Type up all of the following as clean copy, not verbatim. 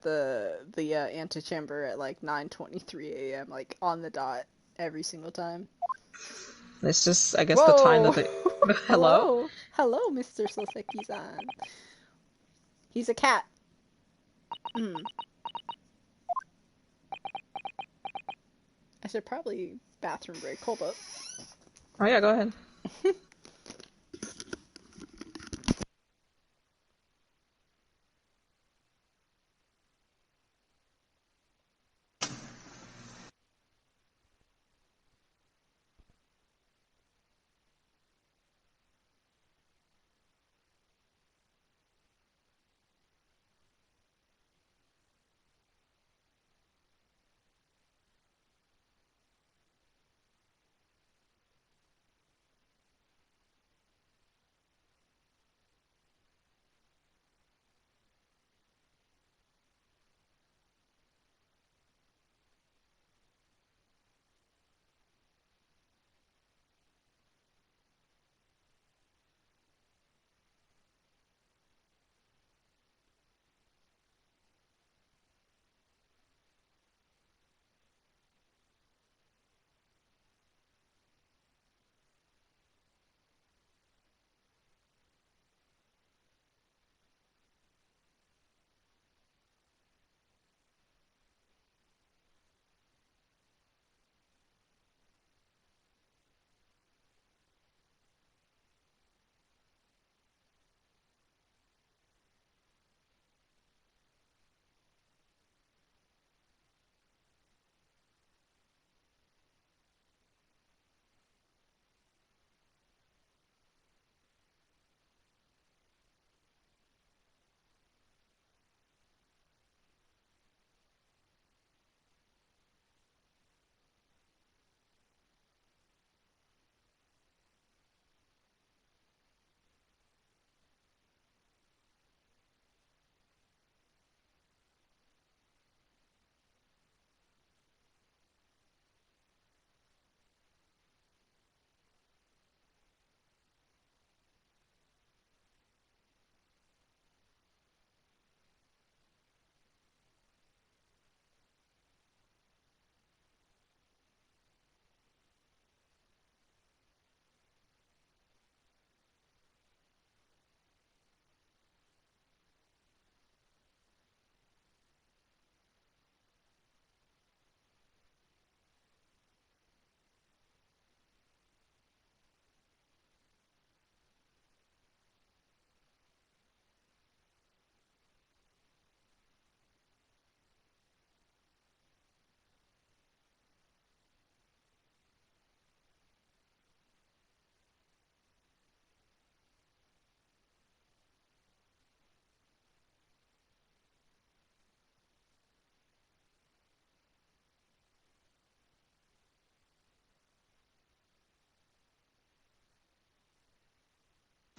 the antechamber at like 9:23 a.m. like on the dot every single time. It's just, I guess, the time Whoa! that they. Hello? Hello, hello, Mr. Soseki-san. He's a cat. Mm. I should probably bathroom break. Hold up. Oh yeah, go ahead.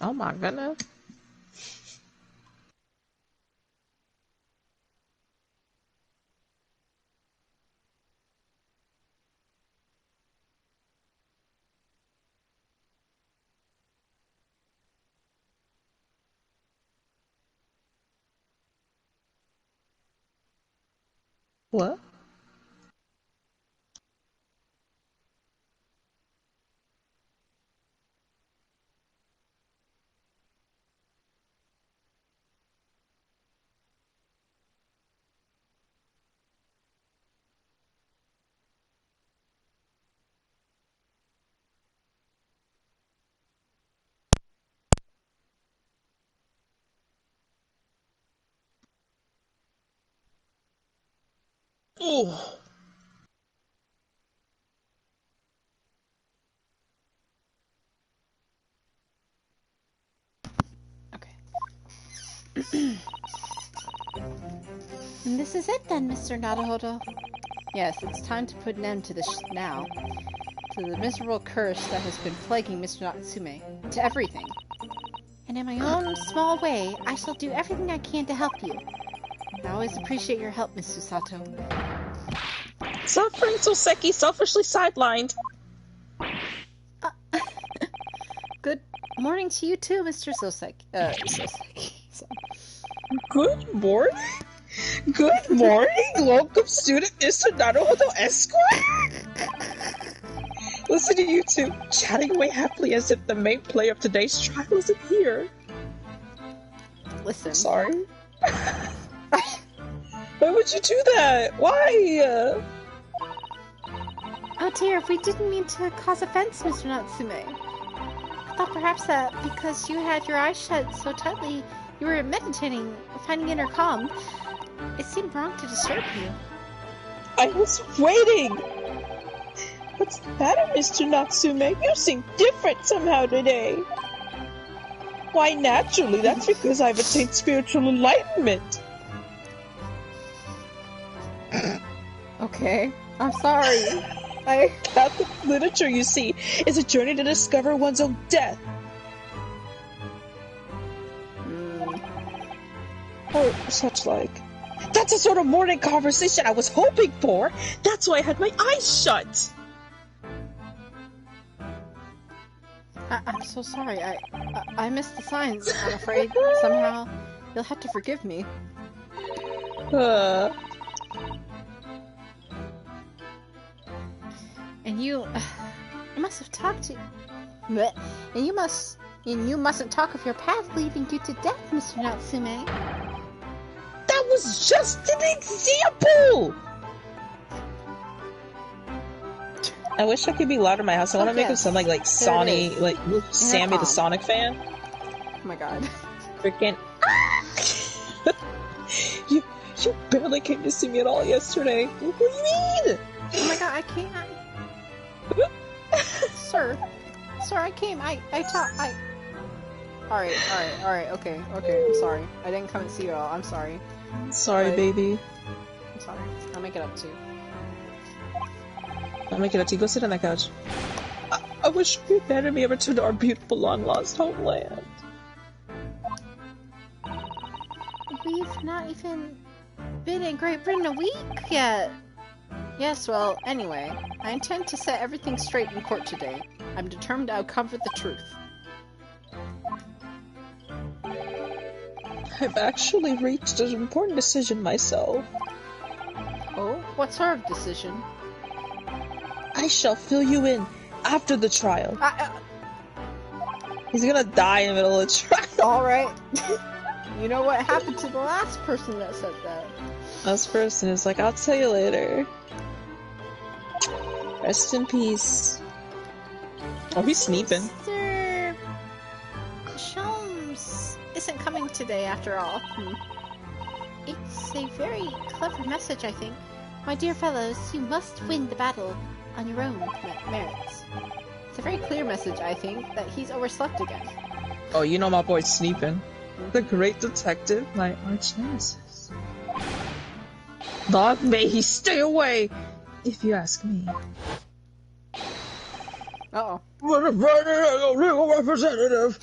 Oh my goodness. What? Oh. Okay. And this is it then, Mr. Naruhodo. Yes, it's time to put an end to this now. To the miserable curse that has been plaguing Mr. Natsume. To everything. And in my own small way, I shall do everything I can to help you. I always appreciate your help, Mr. Sato. Suffering Soseki selfishly sidelined. Good morning to you too, Mr. Soseki. Soseki. Good morning? Good morning, welcome student Mr. Naruhodo Esquire. Listen to you two chatting away happily as if the main player of today's trial isn't here. Listen. Sorry. Why would you do that? Why? Oh dear, we didn't mean to cause offense, Mr. Natsume. I thought perhaps that because you had your eyes shut so tightly, you were meditating, finding inner calm. It seemed wrong to disturb you. I was waiting! What's the matter, Mr. Natsume? You seem different somehow today. Why, naturally, that's because I've attained spiritual enlightenment. Okay, I'm sorry. Catholic literature, you see, is a journey to discover one's own death. Or such like. That's the sort of morning conversation I was hoping for! That's why I had my eyes shut! I'm so sorry. I missed the signs. I'm afraid somehow you'll have to forgive me. And you must have talked to. Bleh. And you mustn't talk of your path leading you to death, Mr. Natsume. That was just an example! I wish I could be louder in my house. I want to make him sound like Sonic, like Sammy the Sonic fan. Oh my god. Freaking. You barely came to see me at all yesterday. What do you mean? Oh my god, I can't. Sir, I came. I taught. Alright, okay, I'm sorry. I didn't come and see you all. I'm sorry. Sorry, baby. I'm sorry. I'll make it up to you. I'll make it up to you. Go sit on that couch. I wish we had better be able to return to our beautiful long-lost homeland. We've not even been in Great Britain a week yet. Yes, well, anyway, I intend to set everything straight in court today. I'm determined I'll cover the truth. I've actually reached an important decision myself. Oh? What sort of decision? I shall fill you in after the trial. He's gonna die in the middle of the trial. Alright. You know what happened to the last person that said that? Last person is like, I'll tell you later. Rest in peace. Oh, he's sleeping. Mr. Sholmes isn't coming today after all. It's a very clever message, I think. My dear fellows, you must win the battle on your own merits. It's a very clear message, I think, that he's overslept again. Oh, you know my boy's sleeping. The great detective, my arch nemesis. Long may he stay away, if you ask me. Uh-oh. Legal representative.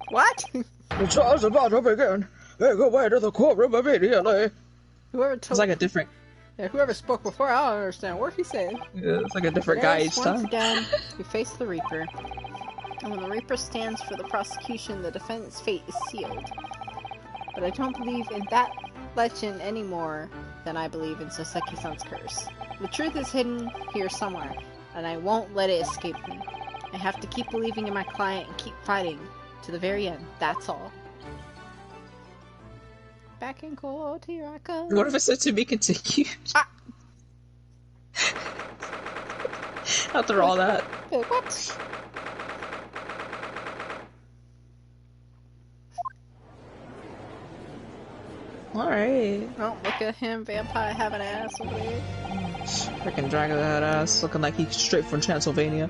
What? The trial's about to begin. Make your way to the courtroom immediately. Whoever told It's like a different... Yeah, whoever spoke before, I don't understand what he said. Yeah, it's like a different guy each time. Once again, we face the Reaper. And when the Reaper stands for the prosecution, the defendant's fate is sealed. But I don't believe in that legend any more than I believe in Soseki-san's curse. The truth is hidden here somewhere, and I won't let it escape me. I have to keep believing in my client and keep fighting to the very end, that's all. Back in court, here I come. What if it said to be continued? After all that. Wait, what? Alright. Oh, look at him, vampire having ass over there. Freaking Dracula had ass, looking like he's straight from Transylvania.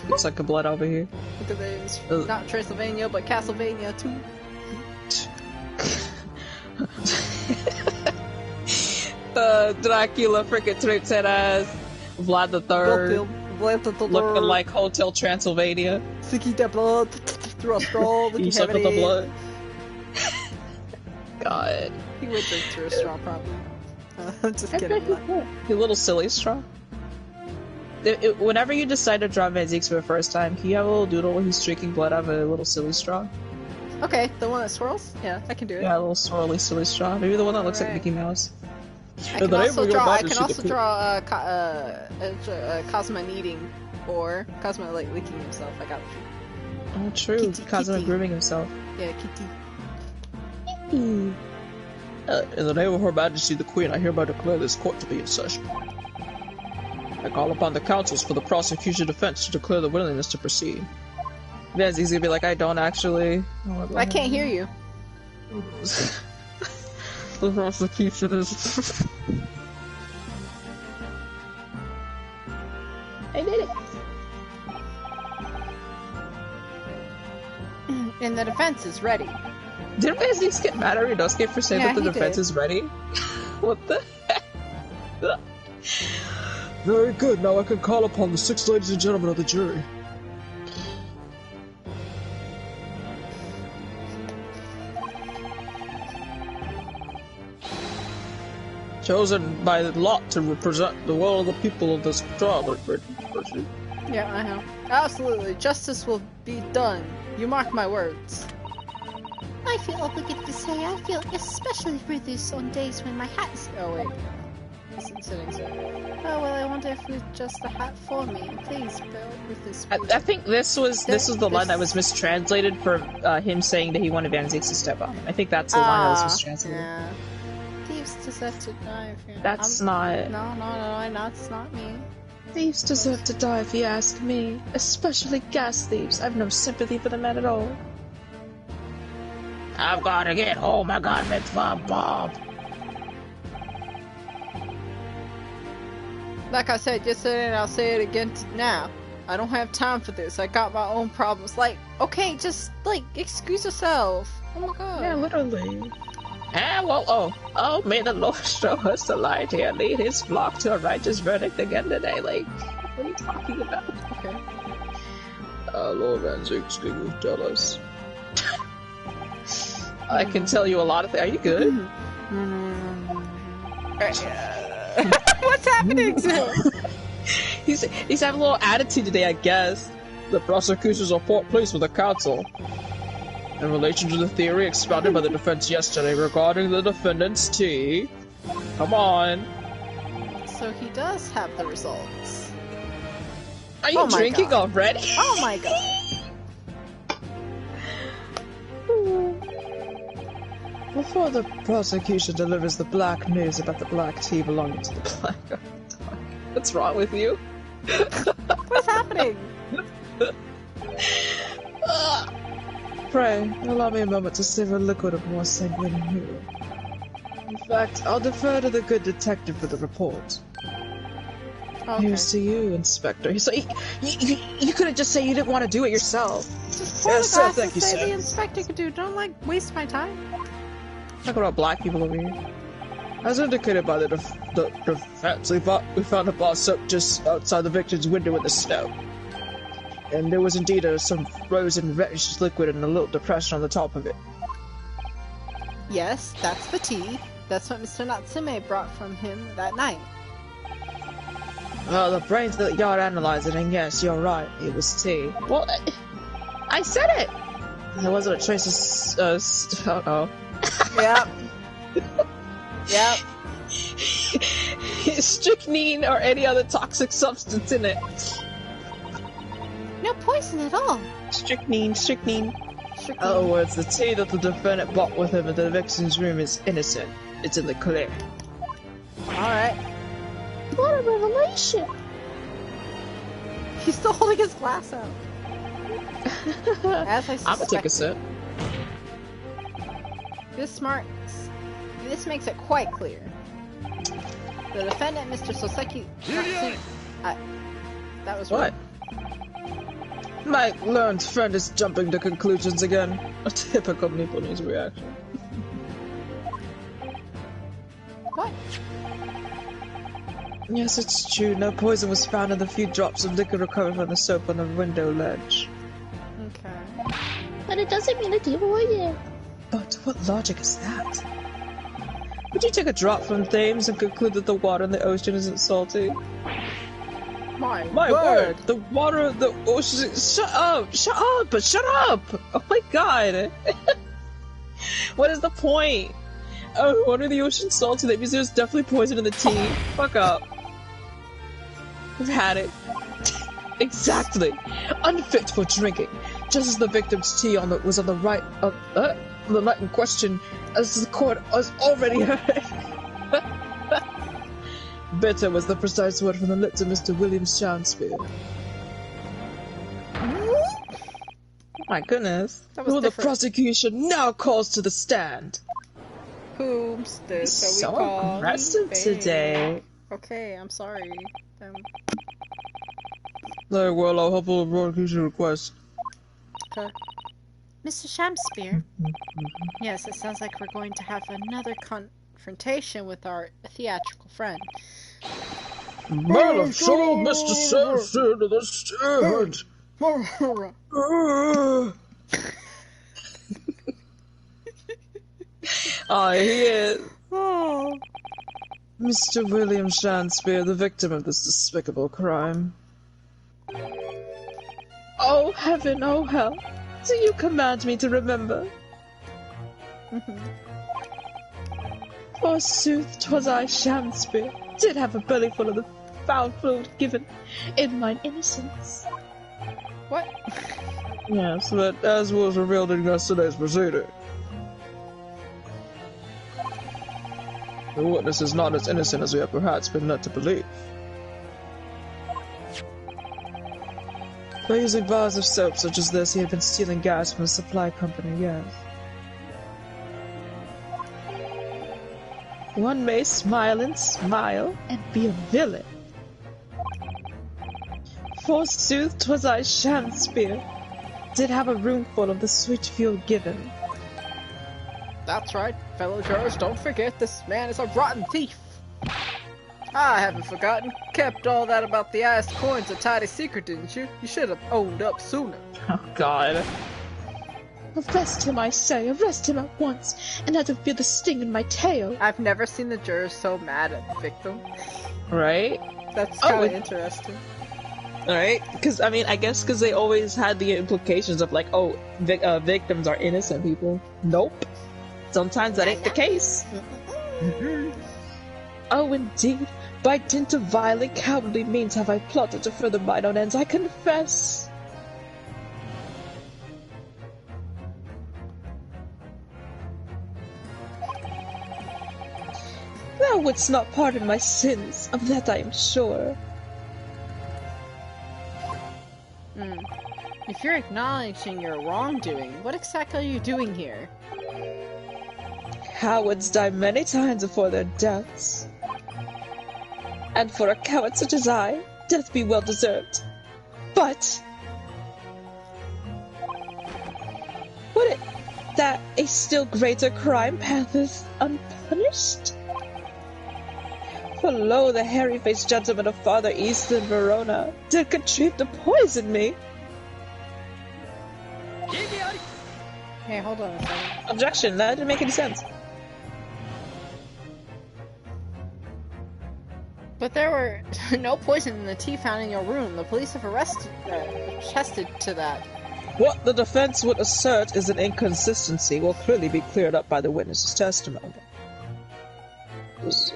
Looks like a blood over here. Look at this. Not Transylvania, but Castlevania too. The Dracula freaking trips head ass. Vlad the Third. Looking like Hotel Transylvania. Sicky the blood through a straw. You suck with the blood. God. He would drink through a straw, probably. I'm just kidding. You little silly straw. Whenever you decide to draw Van Zieks for the first time, can you have a little doodle where he's drinking blood out of a little silly straw? Okay, the one that swirls? Yeah, I can do it. Yeah, a little swirly, silly straw. Maybe the one that looks like Alright. Mickey Mouse. I can also draw Cosmo kneading, or Cosmo like licking himself. I got you. Oh, true. Kitty, Cosmo kitty. grooming himself. Yeah, kitty. In the name of Her Majesty the Queen, I hereby declare this court to be in session. I call upon the counsels for the prosecution defense to declare the willingness to proceed. Then he's gonna be like, I don't actually. I can't hear you. The prosecution is. I did it. And the defense is ready. Didn't Vance get mad at Inosuke for saying that the defense is ready? What the heck? Very good, now I can call upon the 6 ladies and gentlemen of the jury. Chosen by lot to represent the will of the people of this trial. Yeah, I know. Absolutely, justice will be done. You mark my words. I feel obligated to say I feel especially ruthless on days when my hat is... Oh wait. Listen, sitting, sir. Oh well, I wonder if we adjust the hat for me. Please, Bill, with this. I think this was the line that was mistranslated for him saying that he wanted Van Zix to step up. I think that's the line that was mistranslated. Yeah. Thieves deserve to die. That's not. No, that's not me. Thieves deserve to die if you ask me. Especially gas thieves. I've no sympathy for the men at all. I've gotta get home. I gotta make fun, Bob. Like I said yesterday, and I'll say it again now. I don't have time for this. I got my own problems. Like, okay, just, like, excuse yourself. Oh my god. Yeah, literally. Oh, may the Lord show us the light here, lead his flock to a righteous verdict again today. Like, what are you talking about? Okay. Lord Van Zix, can you tell us? I can tell you a lot of things. Are you good? What's happening to him? He's having a little attitude today, I guess. The prosecution's report pleased with the counsel. In relation to the theory expounded by the defense yesterday regarding the defendant's tea. Come on. So he does have the results. Are you drinking already? Oh my god. Before the prosecution delivers the black news about the black tea belonging to the black dog. What's wrong with you? What's happening? Pray, allow me a moment to savor a liquid of more sanguine hue. In fact, I'll defer to the good detective for the report. Okay. Here's to you, Inspector. So you couldn't just say you didn't want to do it yourself. Just pour the glass and say the inspector could do. Don't, like, waste my time. Talk about black people over here. As indicated by the defense, we found a bar soap just outside the victim's window in the snow. And there was indeed some frozen reddish liquid and a little depression on the top of it. Yes, that's the tea. That's what Mr. Natsume brought from him that night. Well, the brains that you're analyzing, and yes, you're right, it was tea. Well, I said it! There wasn't a trace of, uh-oh. Yep. Yep. Strychnine or any other toxic substance in it. No poison at all. Strychnine. Oh, well, it's the tea that the defendant brought with him into the victim's room is innocent. It's in the clear. Alright. What a revelation! He's still holding his glass out. As I suspected. I'm gonna take a sip. This makes it quite clear. The defendant, Mr. Soseki... that was what? My learned friend is jumping to conclusions again. A typical Nipponese reaction. What? Yes, it's true. No poison was found in the few drops of liquid recovered from the soap on the window ledge. Okay. But it doesn't mean it's avoided. But what logic is that? Would you take a drop from Thames and conclude that the water in the ocean isn't salty? My word! The water of the ocean. Shut up! Shut up! Shut up! Oh my god! What is the point? Oh, water of the ocean salty. That means there's definitely poison in the tea. Fuck up. I've had it. Exactly. Unfit for drinking. Just as the victim's tea was on the right of the night in question, as the court has already heard. Bitter was the precise word from the lips of Mr. William Shakespeare. My goodness. Who the prosecution now calls to the stand. Whom's this? So aggressive today. Okay, I'm sorry. Very well, I'll help with the prosecution request. Okay. Mr. Shakespeare? Yes, it sounds like we're going to have another confrontation with our theatrical friend. Man of soul, Mr. Shakespeare to the stand! Oh, he is. Oh. Mr. William Shakespeare, the victim of this despicable crime. Oh heaven, oh hell, do you command me to remember? Forsooth, 'twas I, Shakespeare, did have a bellyful of the foul food given in mine innocence. What? Yes, but as was revealed in yesterday's proceeding, the witness is not as innocent as we have perhaps been led to believe. By using bars of soap such as this, he had been stealing gas from the supply company, yes. One may smile and be a villain. Forsooth, 'twas I, Shakespeare, did have a roomful of the sweet fuel given. That's right, fellow jurors, don't forget this man is a rotten thief. I haven't forgotten. Kept all that about the ice coins a tidy secret, didn't you? You should have owned up sooner. Oh, God. Arrest him, I say. Arrest him at once, and let him feel the sting in my tail. I've never seen the jurors so mad at the victim. Right? That's kind of interesting. Right? Because, I mean, I guess because they always had the implications of, like, oh, victims are innocent people. Nope. Sometimes that ain't the case. Oh, indeed. By dint of violent, cowardly means have I plotted to further mine own ends, I confess. Thou wouldst not pardon my sins, of that I am sure. If you're acknowledging your wrongdoing, what exactly are you doing here? Cowards die many times before their deaths. And for a coward such as I, death be well deserved. But would it that a still greater crime passeth unpunished? For lo, the hairy-faced gentleman of farther east than Verona did contrive to poison me. Hey, hold on a second. Objection, that didn't make any sense. But there were no poison in the tea found in your room. The police have attested to that. What the defense would assert is an inconsistency will clearly be cleared up by the witness's testimony. His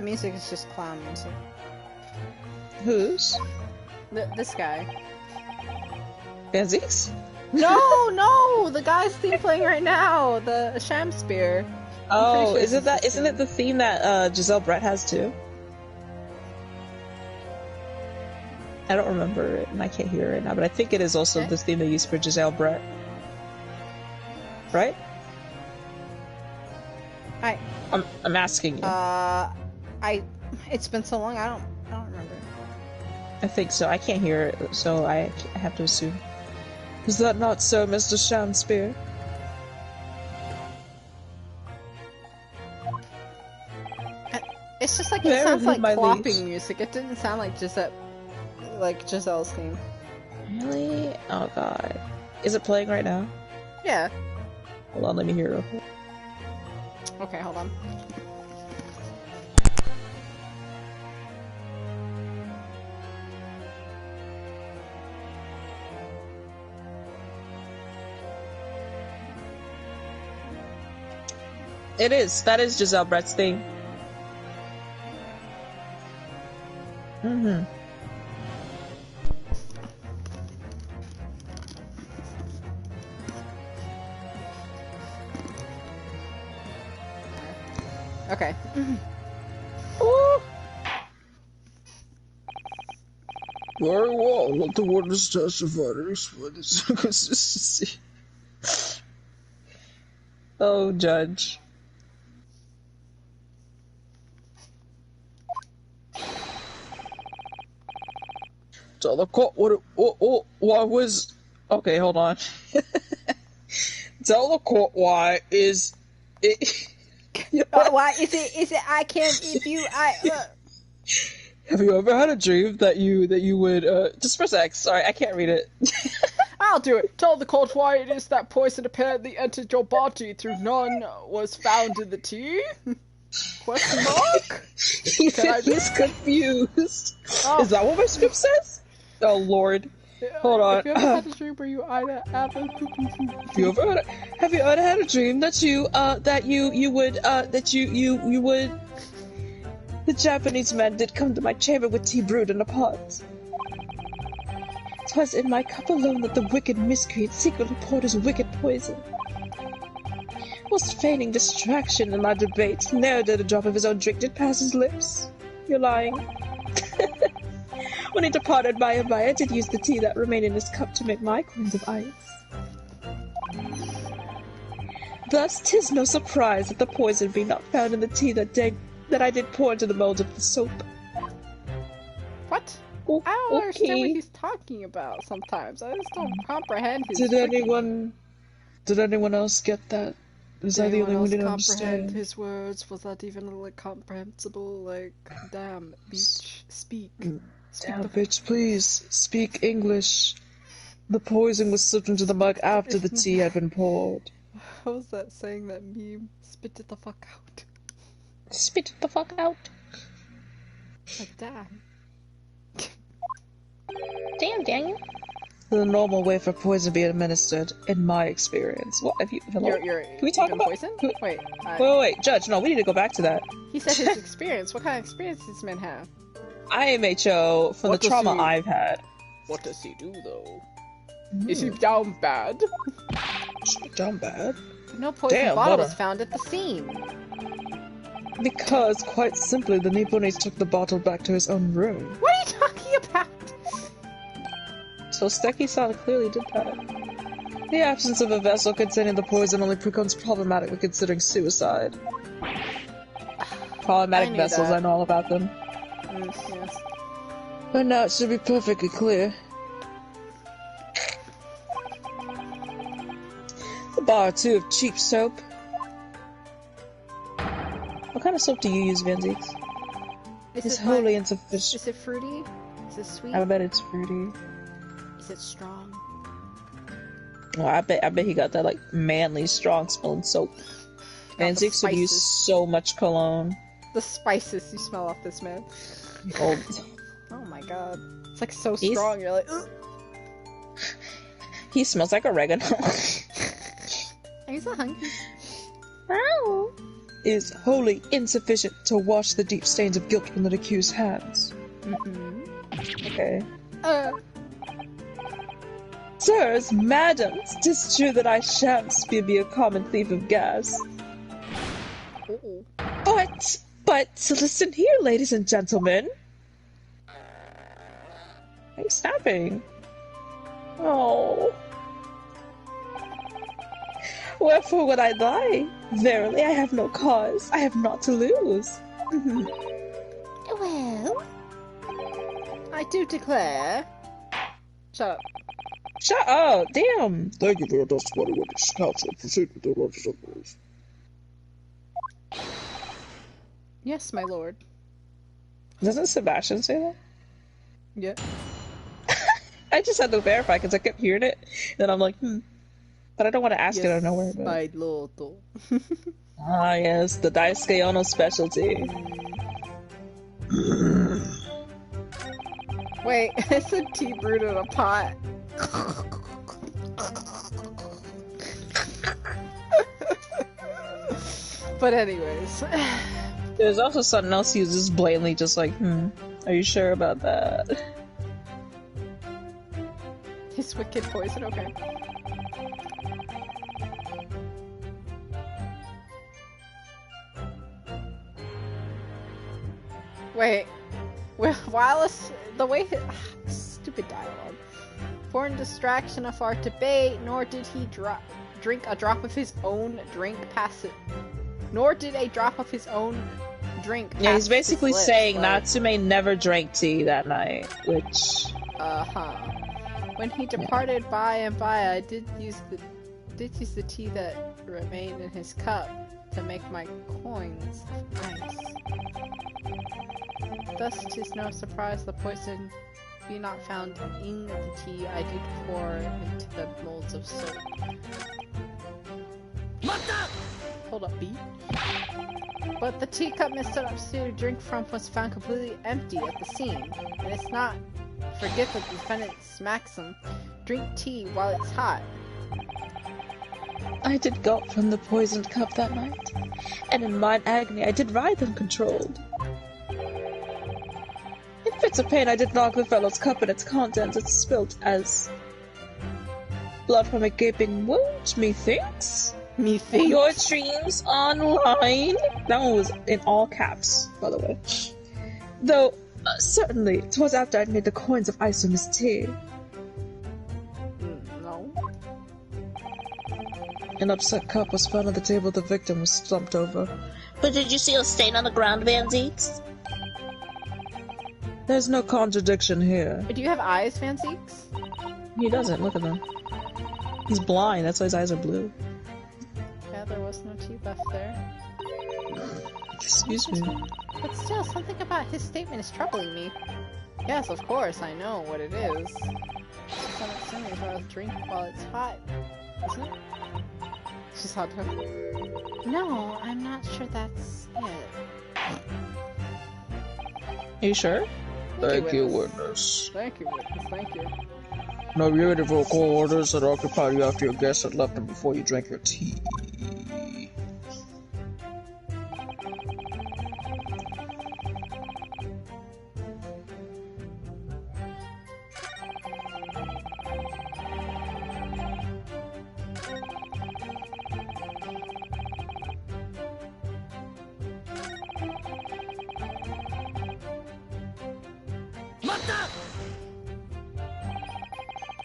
music is just clown music. Whose? This guy. Fanzies? No! The guy's theme playing right now! The Shakespeare. Oh, sure isn't it the theme that Giselle Brett has too? I don't remember it, and I can't hear it right now, but I think it is also the theme they used for Giselle Brett. Right? I'm asking you. It's been so long, I don't remember. I think so. I can't hear it, so I have to assume. Is that not so, Mr. Shakespeare? It's just like it sounds like clopping music. It didn't sound like Giselle's theme. Really? Oh god. Is it playing right now? Yeah. Hold on, let me hear it real quick. Okay, hold on. It is. That is Giselle Brett's thing. Mm-hmm. Okay. Ooh. Very well. Let the witness testify to explain this consistency. Oh, Judge. Tell the court why was... Okay, hold on. Tell the court why is it... Why is it I can't, if you, Have you ever had a dream that you would, just press X, sorry, I can't read it. I'll do it. Tell the court why it is that poison apparently entered your body through none was found in the tea? Question mark? He's confused. Oh. Is that what my script says? Oh, Lord. Hold on. Have you ever had a dream where you either Have you ever had a dream that you would the Japanese man did come to my chamber with tea brewed in a pot. 'Twas in my cup alone that the wicked miscreant secretly poured his wicked poison. Whilst feigning distraction in my debates, ne'er did a drop of his own drink did pass his lips. You're lying. When he departed by and by, I did use the tea that remained in his cup to make my coins of ice. Thus, 'tis no surprise that the poison be not found in the tea that I did pour into the mold of the soap. What? Oh, I don't understand what okay. he's talking about sometimes. I just don't comprehend his Did anyone else get that? Is I the only one who didn't comprehend understand? his words? Was that even like comprehensible? Like, damn, bitch, speak. Damn, bitch, please, speak English. The poison was slipped into the mug after the tea had been poured. What was that saying, that meme? Spit it the fuck out. Spit the fuck out. Like, damn. Damn, Daniel. The normal way for poison to be administered, in my experience. What have you? Hello? Can we talk been about poisoned? Wait. Wait, Judge. No, we need to go back to that. He said his experience. What kind of experience does this man have? IMHO from What the does trauma he- I've had. What does he do, though? Is he down bad? Down bad? No poison Damn, bottle what was found at the scene. Because, quite simply, the Nipponese took the bottle back to his own room. What are you talking about? So Steki-san clearly did that. The absence of a vessel containing the poison only becomes problematic when considering suicide. Problematic I knew vessels, that. I know all about them. Yes. But now it should be perfectly clear. A bar or two of cheap soap. What kind of soap do you use, Vinzies? It's wholly insufficient. Is it fruity? Is it sweet? I bet it's fruity. Is it strong? Oh, I bet he got that like manly, strong smelling soap. Van Zeeks would use so much cologne. The spices you smell off this man. Oh, Oh my god. It's like so strong, you're like, ugh. he smells like oregano. Are you so hungry? Ow. Is wholly insufficient to wash the deep stains of guilt from the accused's hands. Okay. Sirs, madams, 'tis true that I shan't be a common thief of gas. Uh-oh. But, listen here, ladies and gentlemen. Why are you snapping? Oh. Wherefore would I lie? Verily, I have no cause. I have naught to lose. Well, I do declare. Shut up. Shut up! Damn! Thank you for your testimony, witness. Counsel, proceed with the representatives. Yes, my lord. Doesn't Sebastian say that? Yeah. I just had to verify because I kept hearing it, and I'm like, But I don't want to ask it out of nowhere. But... my lord. Ah, yes, the Daisuke Ono specialty. Wait, it's a tea brewed in a pot. But anyways. There's also something else he was just blatantly just like, are you sure about that? His wicked poison, okay. Wait, Wallace, the way stupid dialogue. Foreign distraction of our debate, nor did he drink a drop of his own drink past it. Nor did a drop of his own drink pass. Yeah, he's basically his lips, saying like... Natsume never drank tea that night, which... When he departed by and by, I did use the tea that remained in his cup to make my coins of ice. Thus, 'tis no surprise the poison be not found in the tea I did pour into the molds of soap. Hold up, B. But the teacup Mr. Natsume to drink from was found completely empty at the scene, and it's not forget that the defendant's maxim: drink tea while it's hot. I did gulp from the poisoned cup that night, and in mine agony I did ride uncontrolled. In fits of pain I did knock the fellow's cup and its contents it spilt as blood from a gaping wound, methinks. Methinks. Your dreams online. That one was in all caps, by the way. Though, certainly, 'twas after I'd made the coins of ice from his tea. No. An upset cup was found on the table the victim was slumped over. But did you see a stain on the ground, Van Zeeks? There's no contradiction here. Do you have eyes, Van Zeeks? He doesn't, look at him. He's blind, that's why his eyes are blue. Yeah, there was no tea left there. Excuse me. But still, something about his statement is troubling me. Yes, of course, I know what it is. Some assuming I'll drink while it's hot, isn't it? She's hot too. No, I'm not sure that's it. Are you sure? Thank you, witness. Thank you, witness. Thank you. No, you ready for court orders that occupied you after your guests had left and before you drank your tea.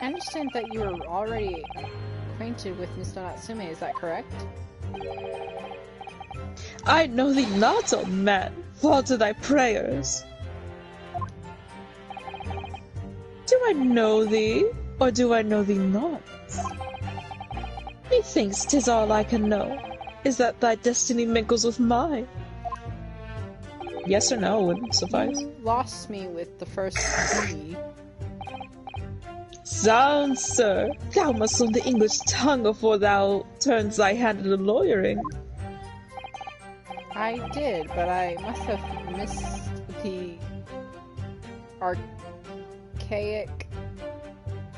I understand that you were already acquainted with Mr. Natsume, is that correct? I know thee not, old man. Fall to thy prayers. Do I know thee, or do I know thee not? Methinks 'tis all I can know, is that thy destiny mingles with mine. Yes or no would suffice. You lost me with the first D. Zounds, sir, thou must learn the English tongue before thou turns thy hand to lawyering. I did, but I must have missed the archaic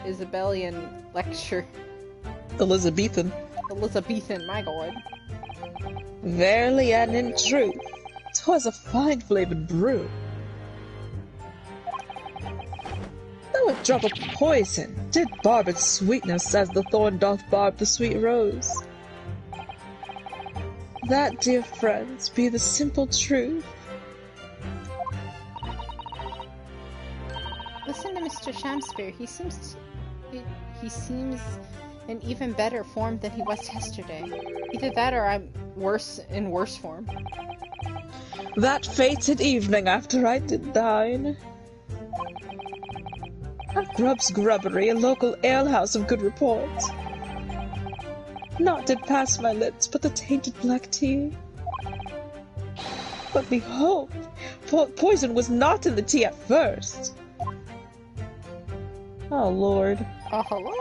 Isabellian lecture. Elizabethan. Elizabethan, my god. Verily and in truth, 'twas a fine flavored brew. Though a drop of poison did barb its sweetness as the thorn doth barb the sweet rose. That, dear friends, be the simple truth. Listen to Mr. Shamspeare. He seems in even better form than he was yesterday. Either that or I'm in worse form. That fated evening after I did dine. At Grubb's Grubbery, a local alehouse of good report. Naught did pass my lips but the tainted black tea. But behold, poison was not in the tea at first. Oh, Lord. Hello?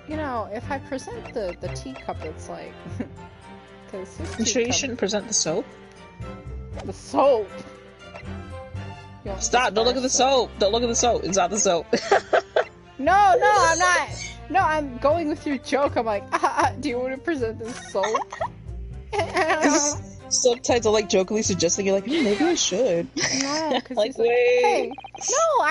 You know, if I present the teacup, it's like... Cause You sure you shouldn't present the soap? The soap! You want Stop! Don't look at the soap! Don't look at the soap! It's not the soap! No, I'm not! No, I'm going with your joke. I'm like, do you want to present this soap? Sometimes I like jokingly suggesting you're like, maybe I should. No, because like, like, wait. hey, no,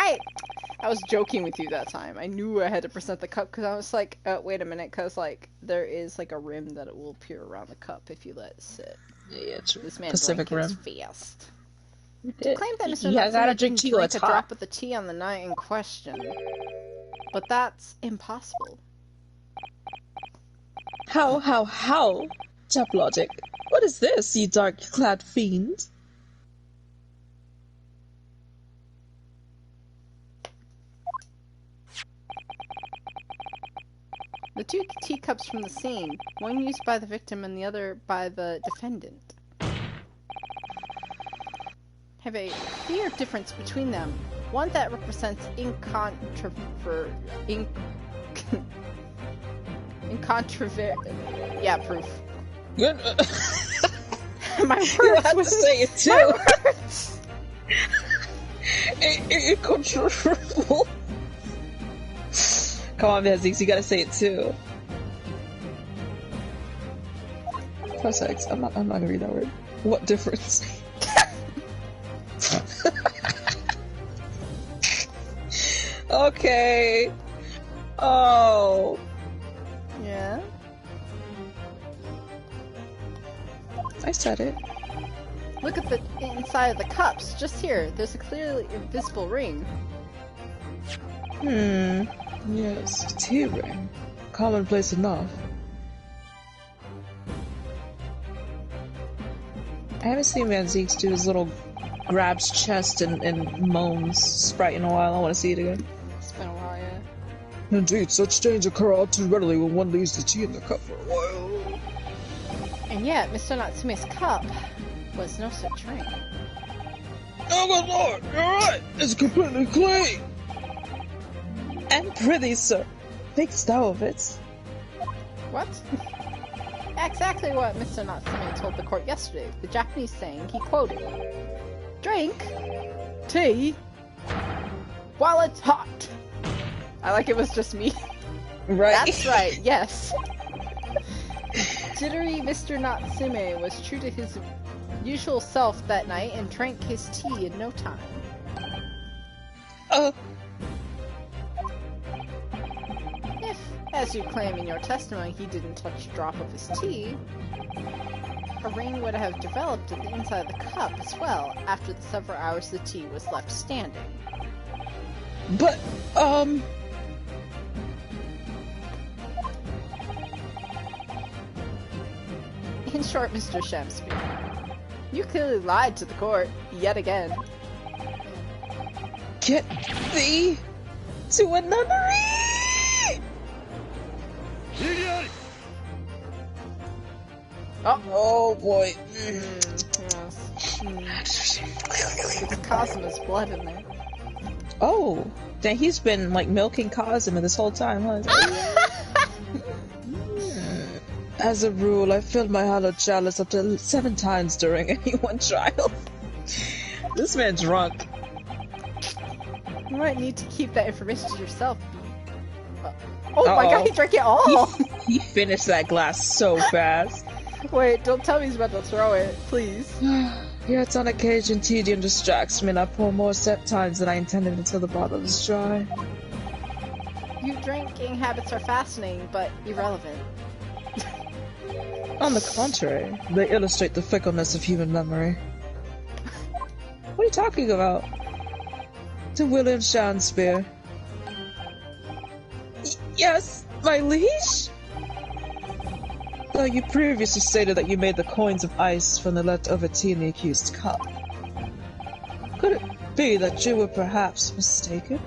I was joking with you that time. I knew I had to present the cup because I was like, wait a minute, because like there is like a rim that it will appear around the cup if you let it sit. Yeah, true. This man Pacific drank Rim. his fast. To claim that Mr. Yeah, I gotta Natsume drink didn't tea while drink it's a hot. drop of the tea on the night in question, but that's impossible. How? Jump logic. What is this, you dark-clad fiend? The two teacups from the scene, one used by the victim and the other by the defendant, have a clear difference between them. One that represents proof. Good. My words. You have to say it too. My words. Incontrovertible. Come on, Bezix, you gotta say it too. Parsecs. I'm not gonna read that word. What difference? Okay. Oh. Yeah. I said it. Look at the inside of the cups. Just here, there's a clearly invisible ring. Yes, tea ring. Commonplace enough. I haven't seen Manzeeks do his little grabs chest and moans sprite in a while. I want to see it again. It's been a while, yeah. Indeed, such things occur all too readily when one leaves the tea in the cup for a while. And yet, Mr. Natsume's cup was no such ring. Oh my lord, you're right! It's completely clean! And prithee, sir, makest thou of it? What? Exactly what Mr. Natsume told the court yesterday. The Japanese saying he quoted, "Drink tea while it's hot." I like it was just me. Right. That's right, yes. Jittery Mr. Natsume was true to his usual self that night and drank his tea in no time. If, as you claim in your testimony, he didn't touch a drop of his tea, a ring would have developed at the inside of the cup as well after the several hours the tea was left standing. But, In short, Mr. Shamspeare, you clearly lied to the court, yet again. Get thee to a nunnery! Oh boy. Yes. It's Cosmo's blood in there. Oh, then he's been like milking Cosmo this whole time, huh? As a rule, I filled my hollow chalice up to 7 times during any one trial. This man's drunk. You might need to keep that information to yourself. Oh my god, he drank it all! He finished that glass so fast. Wait, don't tell me he's about to throw it, please. Yet on occasion, tedium distracts me and I pour more set times than I intended until the bottle is dry. Your drinking habits are fascinating, but irrelevant. On the contrary, they illustrate the fickleness of human memory. What are you talking about? To William Shakespeare. Yes, my liege? Though you previously stated that you made the coins of ice from the leftover tea in the accused cup. Could it be that you were perhaps mistaken?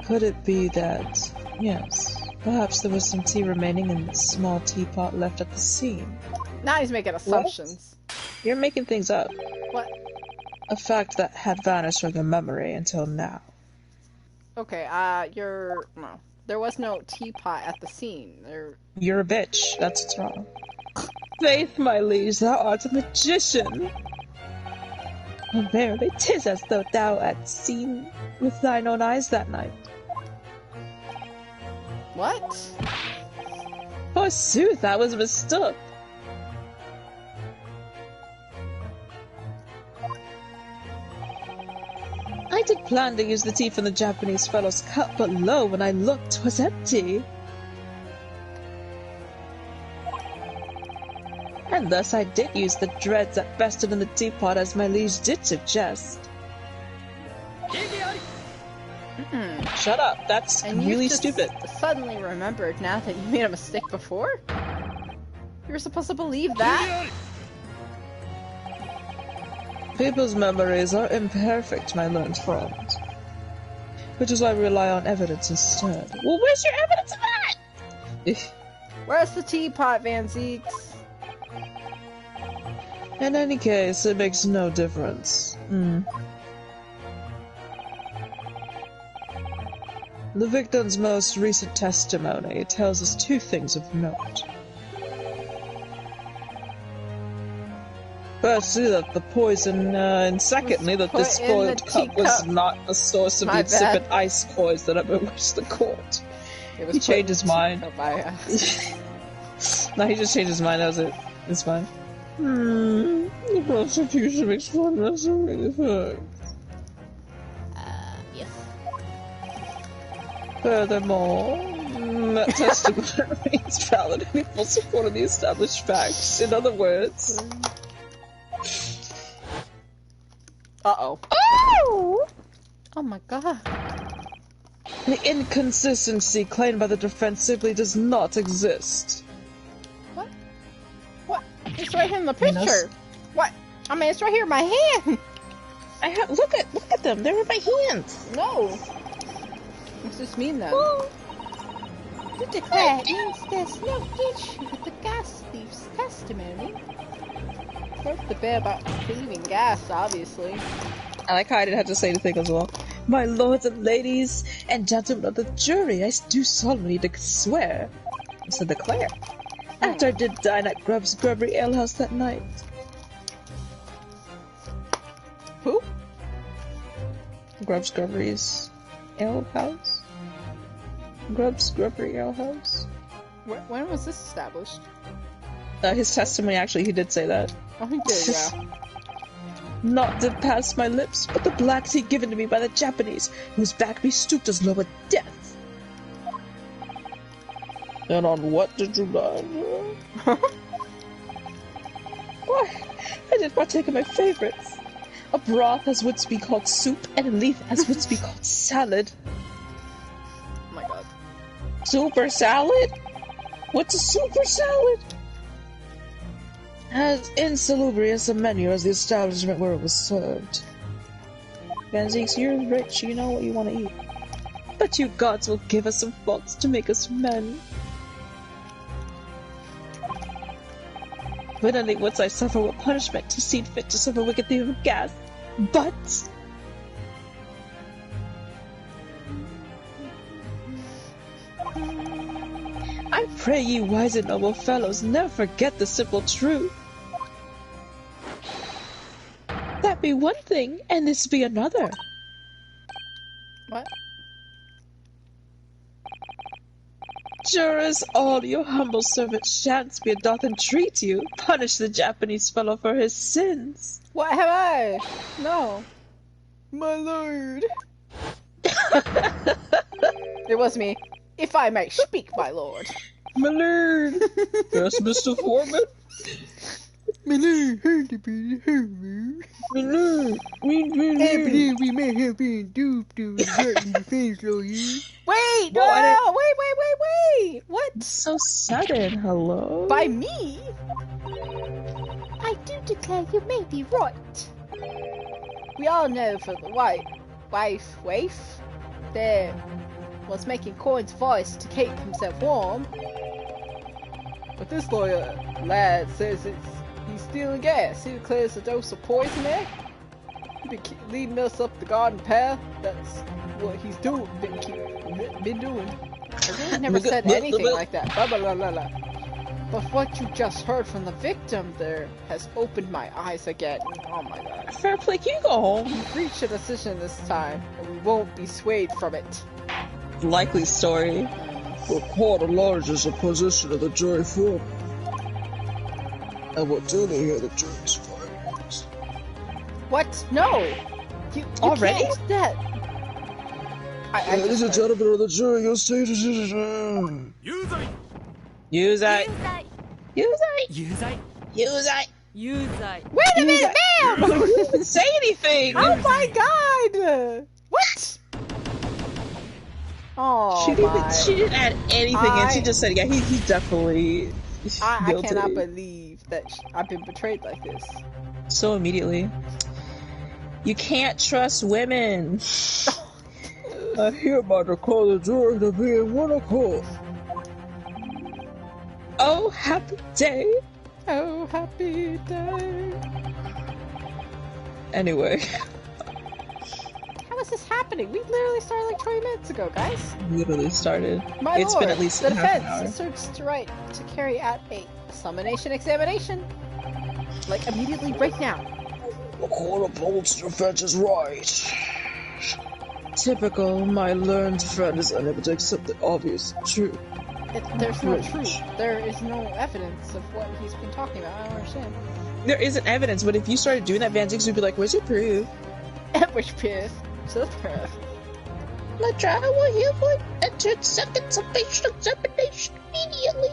Could it be that, yes, perhaps there was some tea remaining in the small teapot left at the scene? Now he's making assumptions. You're making things up. What? A fact that had vanished from your memory until now. Okay, no. There was no teapot at the scene. You're a bitch. That's what's wrong. Faith, my liege, thou art a magician. And verily, 'tis as though thou hadst seen with thine own eyes that night. What? Forsooth, I was mistook. I did plan to use the tea from the Japanese fellow's cup, but lo, when I looked, 'twas empty. And thus I did use the dregs that festered in the teapot as my liege did suggest. Shut up, that's And really you just stupid. suddenly remembered now that you made a mistake before? You were supposed to believe that? People's memories are imperfect, my learned friend. Which is why we rely on evidence instead. Well, where's your evidence of that? Where's the teapot, Van Zeeks? In any case, it makes no difference. The victim's most recent testimony tells us two things of note. Firstly, that the poison, and secondly, that put this in spoiled the cup was teacup. not the source of My the insipid bad. ice poison that have bewitched the court. It was He put changed his in mind. teacup by us. No, he just changed his mind, that was it. It's fine. The prosecution makes fun of so many things. Yes. Furthermore, that testimony remains valid in full support of the established facts. In other words... Uh-oh. Oh! Oh my god. The inconsistency claimed by the defense simply does not exist. What? What? It's right here in the I know. picture. What? I mean, it's right here in my hand. Look at them, they're in my hands. No. What's this mean then? You declare it means there's no issue with the gas thief's testimony. Broke the bear about cleaving gas, obviously. I like how I didn't have to say anything as well. My lords and ladies and gentlemen of the jury, I do solemnly swear, to declare, after I did dine at Grubb's Grubbery Alehouse that night. Who? Grubb's Grubbery's Alehouse? Grubb's Grubbery Alehouse? When was this established? His testimony, actually, he did say that. Oh, he did, yeah. Not did pass my lips, but the black tea given to me by the Japanese, whose back me stooped as low as death. And on what did you dine? Why, I did partake of my favorites. A broth as wouldst be called soup, and a leaf as wouldst be called salad. Oh my god. Super salad? What's a super salad? As insalubrious a menu as the establishment where it was served. Van Zeeks, you're rich, you know what you want to eat. But you gods will give us some faults to make us men. But only once I suffer what punishment to see fit to suffer wicked thief of gas. But... I pray ye wise and noble fellows never forget the simple truth. That be one thing, and this be another. What? Jurors, all your humble servant Shakespeare doth entreat you, punish the Japanese fellow for his sins. What have I? No. My lord. It was me. If I may speak, my lord. My lord. Yes, Mr. Foreman. My lord, heard about her. My lord. I believe we may have been duped of certain defense lawyers. Wait! Well, I No! Wait! What? So sudden, hello? By me? I do declare you may be right. We all know for the waif, there was making Coin's voice to keep himself warm. But this lawyer lad says he's stealing gas. He declares a dose of poison there. leading us up the garden path. That's what he's doing. Been doing. I really never said anything like that. Blah, blah, blah, blah, blah. But what you just heard from the victim there has opened my eyes again. Oh my god. Fair play, can you go home? We've reached a decision this time, and we won't be swayed from it. Likely story. The court enlarges the position of the jury foreman. And what do they hear the jury's findings? What? No! You Already? Can't that. Ladies and gentlemen of the jury, your state is... Use I. Wait a minute, ma'am! You didn't say anything! Oh my god! What? Oh She didn't add anything in. She just said, yeah, he's definitely I guilty. cannot believe that I've been betrayed like this. So immediately. You can't trust women. I hereby declare the jury to be in one accord. Oh, happy day. Oh, happy day. Anyway. How is this happening? We literally started like 20 minutes ago, guys. Literally started. My It's lord, been at least the half an defense hour. asserts the right to carry out a summonation examination. Like, immediately, right now. The court upholds the defense's right. Typical. My learned friend is unable to accept the obvious truth. There's no truth. There is no evidence of what he's been talking about. I don't understand. There isn't evidence, but if you started doing that, Van Zix would be like, where's your proof? Which proof? To the proof. The trial will hereby enter its second summation examination immediately.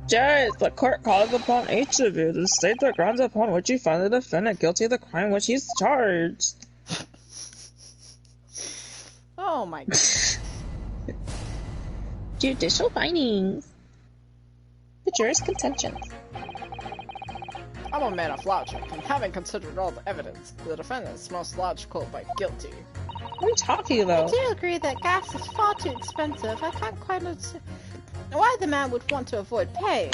Judge, the court calls upon each of you to state the grounds upon which you find the defendant guilty of the crime which he's charged. Oh my god. Judicial findings. The juror's contentions. I'm a man of logic, and having considered all the evidence, the defendant's most logical but guilty. What are you talking I about? do agree that gas is far too expensive. I can't quite understand why the man would want to avoid paying.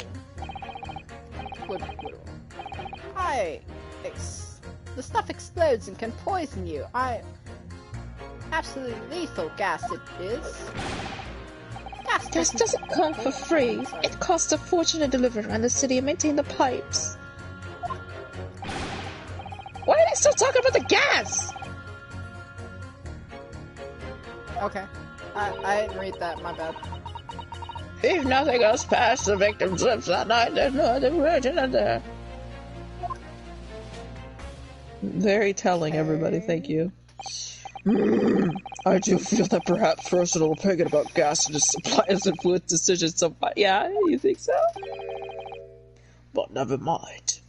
The stuff explodes and can poison you. Absolutely lethal gas it is. Gas doesn't come for free. It costs a fortune to deliver around the city and maintain the pipes. Why are they still talking about the gas? Okay. I didn't read that, my bad. If nothing else passed the victim's lips that night, there's no other version of that. Very telling, everybody. Thank you. I do feel that perhaps personal opinion about gas and its supply has influenced decisions somewhat. Yeah, you think so? But never mind.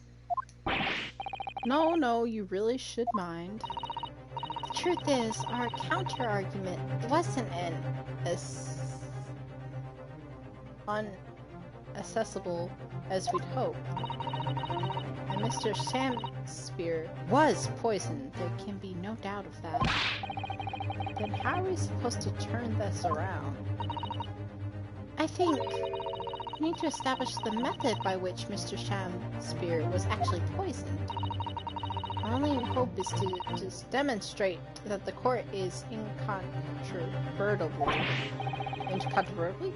No, you really should mind. The truth is, our counter-argument wasn't as unaccessible as we'd hoped. And Mr. Shakespeare was poisoned. There can be no doubt of that. Then how are we supposed to turn this around? I think we need to establish the method by which Mr. Shakespeare was actually poisoned. Our only hope is to just demonstrate that the court is incontrovertibly.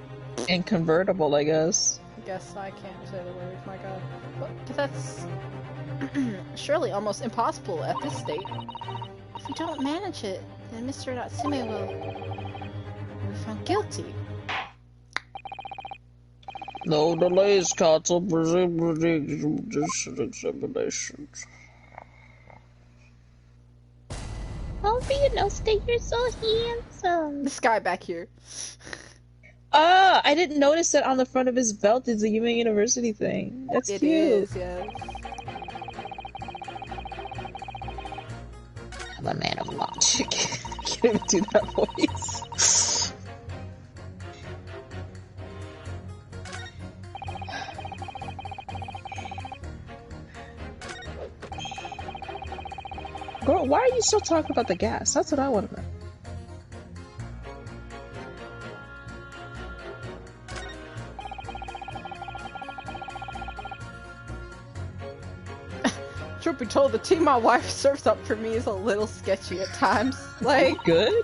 Inconvertible, I guess. I guess I can't say the word, my god. But that's surely almost impossible at this state. If we don't manage it, then Mr. Natsume will be found guilty. No delays, counsel. Presumably judicial examinations. Oh, for you know, Stay, you're so handsome. This guy back here. Ah, I didn't notice that on the front of his belt is the Yuma University thing. That's It cute. is, yes. I'm a man of logic. Can't even do that voice. Girl, why are you still talking about the gas? That's what I want to know. Truth be told, the tea my wife serves up for me is a little sketchy at times. Like, Good?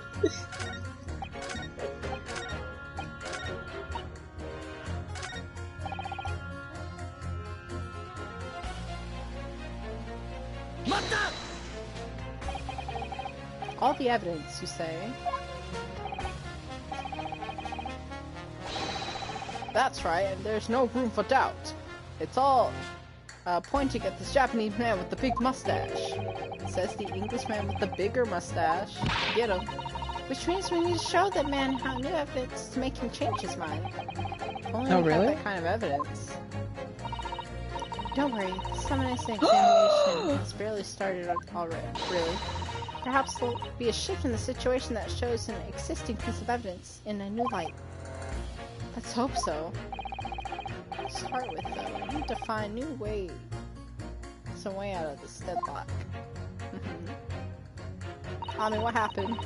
all the evidence, you say? That's right, and there's no room for doubt. It's all pointing at this Japanese man with the big mustache. Says the Englishman with the bigger mustache. Get him. Which means we need to show that man how new evidence to make him change his mind. Only Oh, we have really? that kind of evidence. Don't worry, some innocent examination has barely started already. Really. Perhaps there'll be a shift in the situation that shows an existing piece of evidence in a new light. Let's hope so. To start with, though, we need to find some way out of this deadlock. Ami, what happened?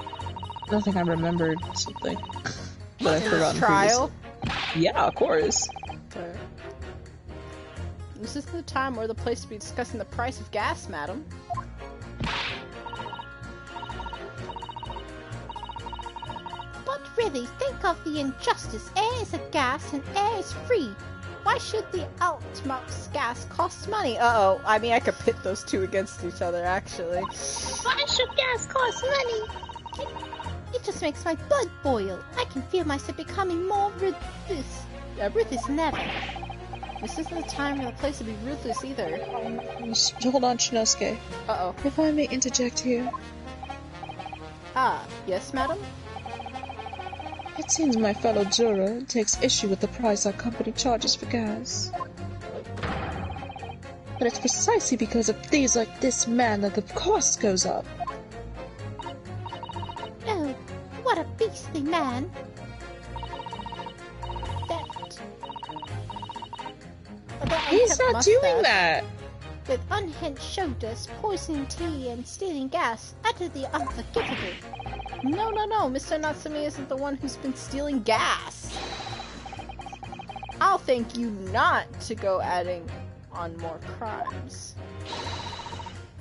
Nothing, I remembered something. But I In forgot. this trial? Yeah, of course. Okay. This isn't the time or the place to be discussing the price of gas, madam. But really, think of the injustice. Air is a gas and air is free. Why should the outmost gas cost money? Uh-oh. I mean, I could pit those two against each other, actually. Why should gas cost money? It just makes my blood boil. I can feel myself becoming more ruthless. Ruthless than ever. This isn't the time or the place to be ruthless either. Hold on, Shinosuke. Uh-oh. If I may interject here. Ah, yes, madam? It seems my fellow juror takes issue with the price our company charges for gas. But it's precisely because of thieves like this man that the cost goes up. Oh, what a beastly man. He's not doing that! With unhinged shoulders, poisoning tea and stealing gas, utterly unforgivable. No, Mr. Natsume isn't the one who's been stealing gas. I'll thank you not to go adding on more crimes.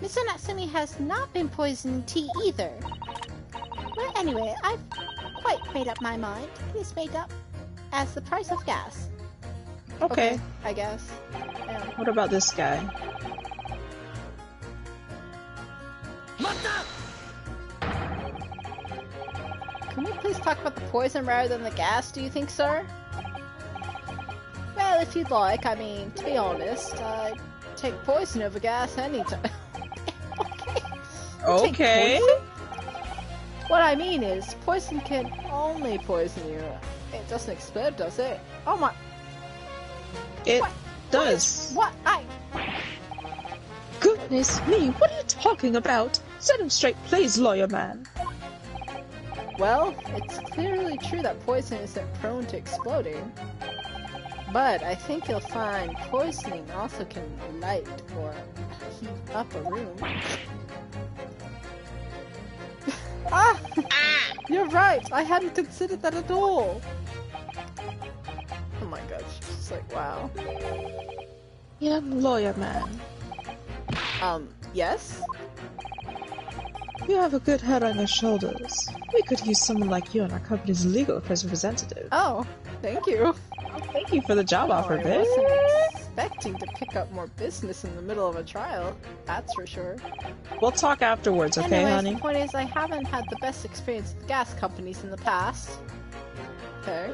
Mr. Natsume has not been poisoning tea either. Well, anyway, I've quite made up my mind. It is made up as the price of gas. Okay. I guess. Yeah. What about this guy? Can we please talk about the poison rather than the gas, do you think, sir? Well, if you'd like. I mean, to be honest, I'd take poison over gas anytime. Okay. What I mean is, poison can only poison you. It doesn't explode, does it? Oh my... It What? does. What? Goodness me, what are you talking about? Set him straight, please, lawyer man. Well, it's clearly true that poison isn't prone to exploding. But I think you'll find poisoning also can light or heat up a room. Ah! You're right! I hadn't considered that at all! Oh my gosh, it's like, wow. Young lawyer man, Yes? you have a good head on your shoulders. We could use someone like you on our company's legal representative. Oh, thank you. Thank you for the job offer, I bitch. wasn't expecting to pick up more business in the middle of a trial, that's for sure. We'll talk afterwards, okay, Anyways, honey? the point is I haven't had the best experience with gas companies in the past. Okay.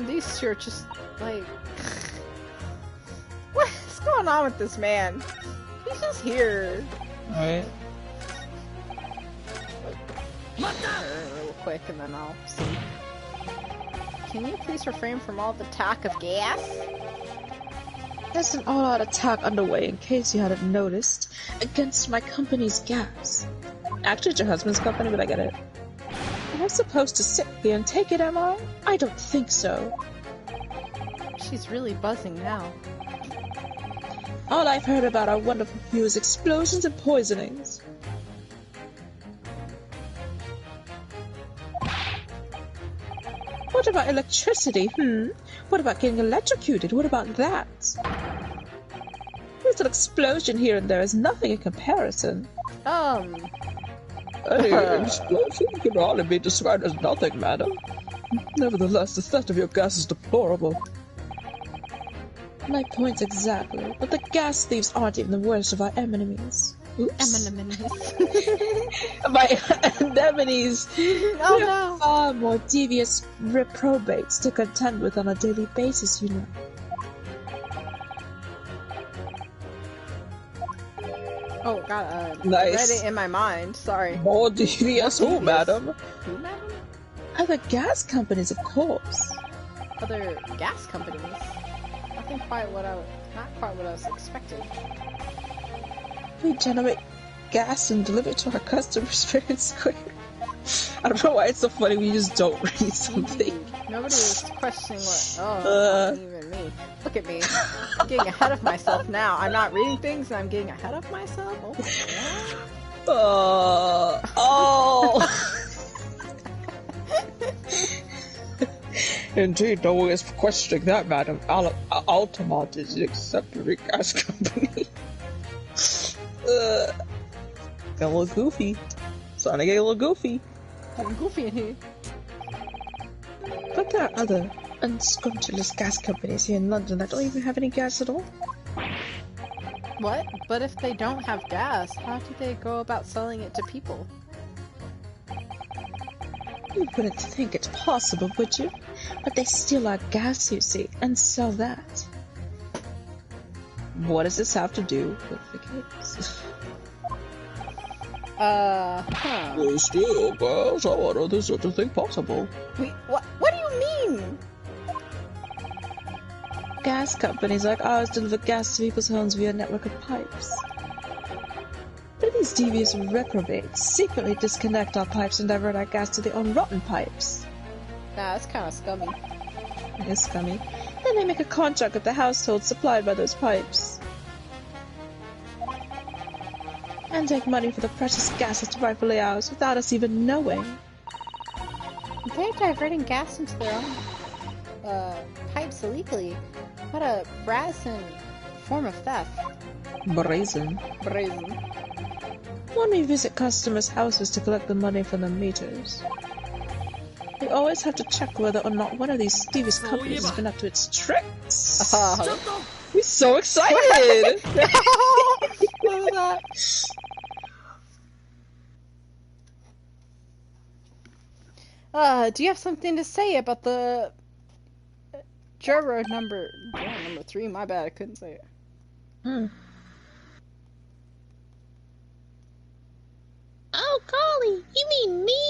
These two are just, like... What's going on with this man? He's just here. Alright. Real quick, and then I'll see. Can you please refrain from all the talk of gas? There's an all-out attack underway, in case you hadn't noticed, against my company's gas. Actually, it's your husband's company, but I get it. Am I supposed to sit here and take it, am I? I don't think so. She's really buzzing now. All I've heard about our wonderful view is explosions and poisonings. What about electricity? What about getting electrocuted? What about that? There's an explosion here and there is nothing in comparison. Any explosion can hardly be described as nothing, madam. Nevertheless, the theft of your gas is deplorable. My point exactly, but the gas thieves aren't even the worst of our enemies. Oops. My anemones! Oh no! Far more devious reprobates to contend with on a daily basis, you know. Oh god, Nice. I read it in my mind. Sorry. More devious, who, madam? Who, madam? Other gas companies, of course. Other gas companies? Not quite what I was expecting. We generate gas and deliver it to our customers fair and square. I don't know why it's so funny we just don't read something. Nobody was questioning what. Oh, even me. Look at me. I'm getting ahead of myself now. I'm not reading things and I'm getting ahead of myself? Oh my god. Indeed, no one is questioning that, madam. Altamont is an exemplary gas company. Got a little goofy. Starting to get a little goofy. I'm goofy in here. But there are other unscrupulous gas companies here in London that don't even have any gas at all. What? But if they don't have gas, how do they go about selling it to people? You wouldn't think it's possible, would you? But they steal our gas, you see, and sell that. What does this have to do with the case? They steal gas? How on earth is such a thing possible? Wait, what do you mean? Gas companies like ours deliver gas to people's homes via a network of pipes. But these devious reprobates secretly disconnect our pipes and divert our gas to their own rotten pipes. Nah, that's kind of scummy. It is scummy. Then they make a contract with the household supplied by those pipes. And take money for the precious gas that's rightfully ours without us even knowing. They're diverting gas into their own pipes illegally. What a brazen form of theft. Brazen. When we visit customers' houses to collect the money from the meters, we always have to check whether or not one of these devious companies has been up to its tricks. We're so excited! What was that? Do you have something to say about the juror number 3? My bad, I couldn't say it. Oh, golly, you mean me?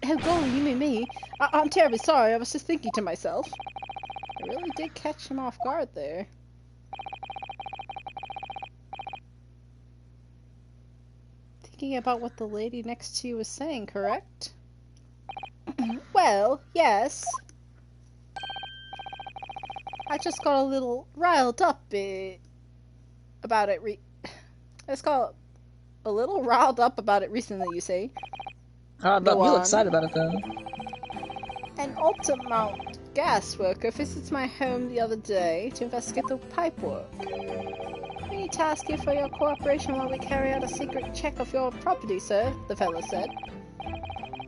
Oh, golly, you mean me? I'm terribly sorry, I was just thinking to myself. I really did catch him off guard there. Thinking about what the lady next to you was saying, correct? Well, yes. I just got a little riled up about it recently, you see. I'm real excited about it, though. An Altamont gas worker visits my home the other day to investigate the pipe work. We need to ask you for your cooperation while we carry out a secret check of your property, sir, the fellow said.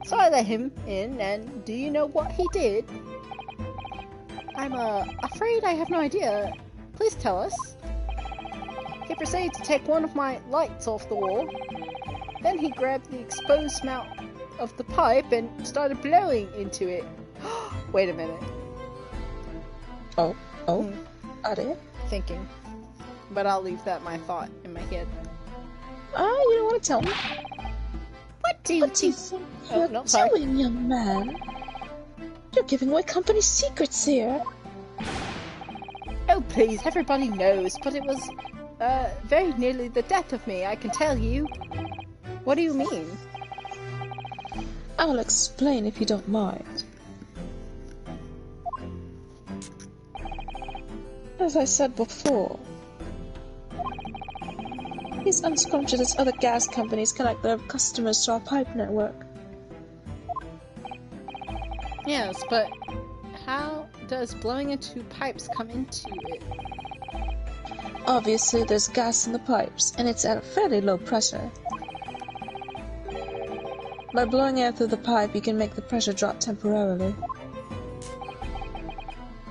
So I let him in, and do you know what he did? I'm, afraid I have no idea. Please tell us. He proceeded to take one of my lights off the wall. Then he grabbed the exposed mouth of the pipe and started blowing into it. Wait a minute. Are they? Thinking. But I'll leave that my thought in my head. You don't want to tell me? What do you think you're doing, young man? You're giving away company secrets here. Oh, please, everybody knows, but it was, very nearly the death of me, I can tell you. What do you mean? I'll explain if you don't mind. As I said before, He's unscrumptious as other gas companies connect their customers to our pipe network. Yes, but how does blowing into pipes come into it? Obviously, there's gas in the pipes, and it's at a fairly low pressure. By blowing air through the pipe, you can make the pressure drop temporarily.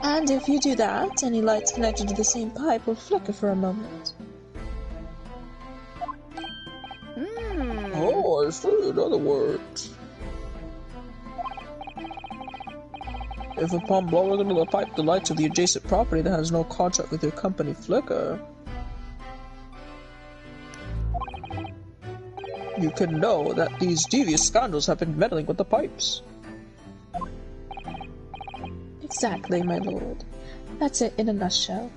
And if you do that, any lights connected to the same pipe will flicker for a moment. Oh, I see. In other words, if upon blowing into the pipe, the lights of the adjacent property that has no contract with your company flicker, you can know that these devious scoundrels have been meddling with the pipes. Exactly, my lord. That's it in a nutshell.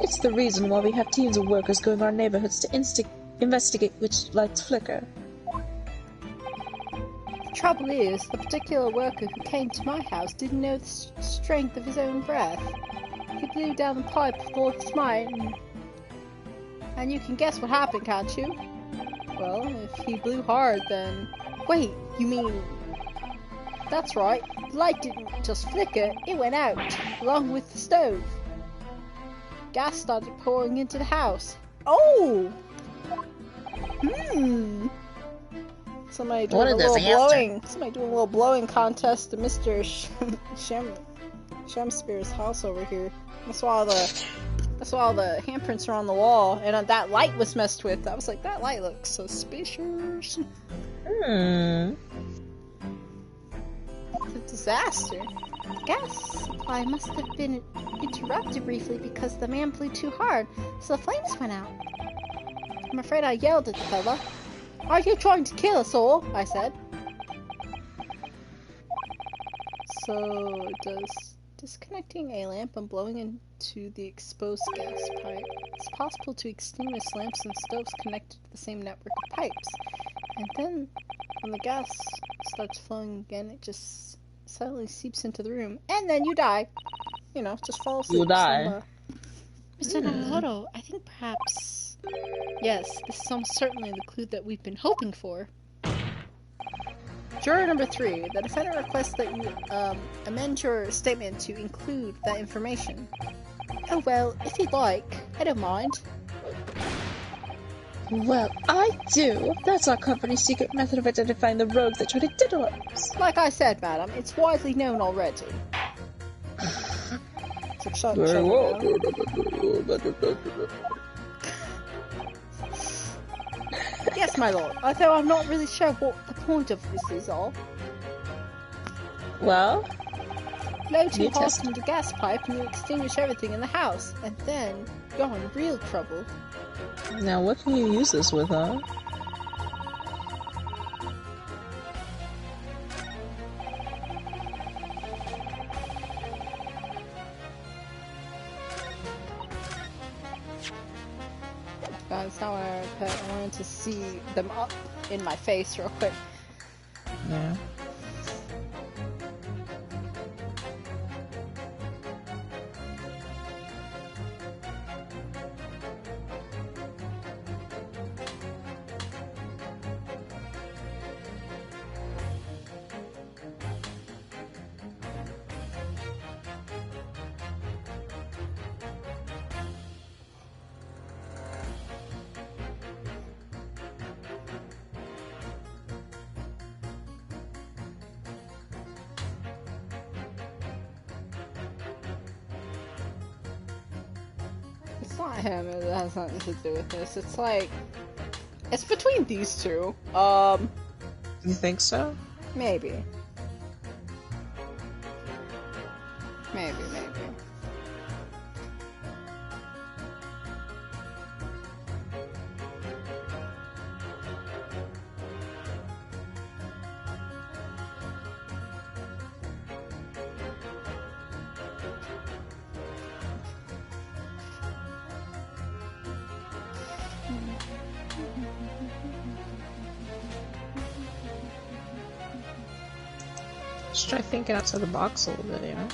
It's the reason why we have teams of workers going around neighborhoods to investigate which lights flicker. The trouble is, the particular worker who came to my house didn't know the strength of his own breath. He blew down the pipe with all his might, and you can guess what happened, can't you? Well, if he blew hard, then... Wait, you mean... That's right, the light didn't just flicker, it went out, along with the stove. Gas started pouring into the house. Oh! Somebody doing a little blowing contest to Mr. Shemspeare's house over here. That's why all the handprints are on the wall, and that light was messed with. I was like, that light looks suspicious. It's a disaster. The gas supply must have been interrupted briefly because the man blew too hard, so the flames went out. I'm afraid I yelled at the fella. Are you trying to kill us all? I said. So, does disconnecting a lamp and blowing into the exposed gas pipe. It's possible to extinguish lamps and stoves connected to the same network of pipes. And then, when the gas starts flowing again, it just suddenly seeps into the room. And then you die. You know, just fall asleep. You die. Mr. Naruhodo, I think perhaps... Yes, this is almost certainly the clue that we've been hoping for. Juror number 3. The defendant requests that you amend your statement to include that information. Oh well, if you'd like. I don't mind. Well, I do. That's our company's secret method of identifying the rogues that try to diddle us. Like I said, madam, it's widely known already. So Very well. Yes, my lord. Although I'm not really sure what the point of this is all. Well, Blow too hard into the gas pipe and you extinguish everything in the house. And then you're in real trouble. Now, what can you use this with, huh? That's not what I put. I wanted to see them up in my face real quick. Yeah. It's not him, it has nothing to do with this. It's like... It's between these two. You think so? Maybe. Maybe. Just try thinking outside the box a little bit, you know?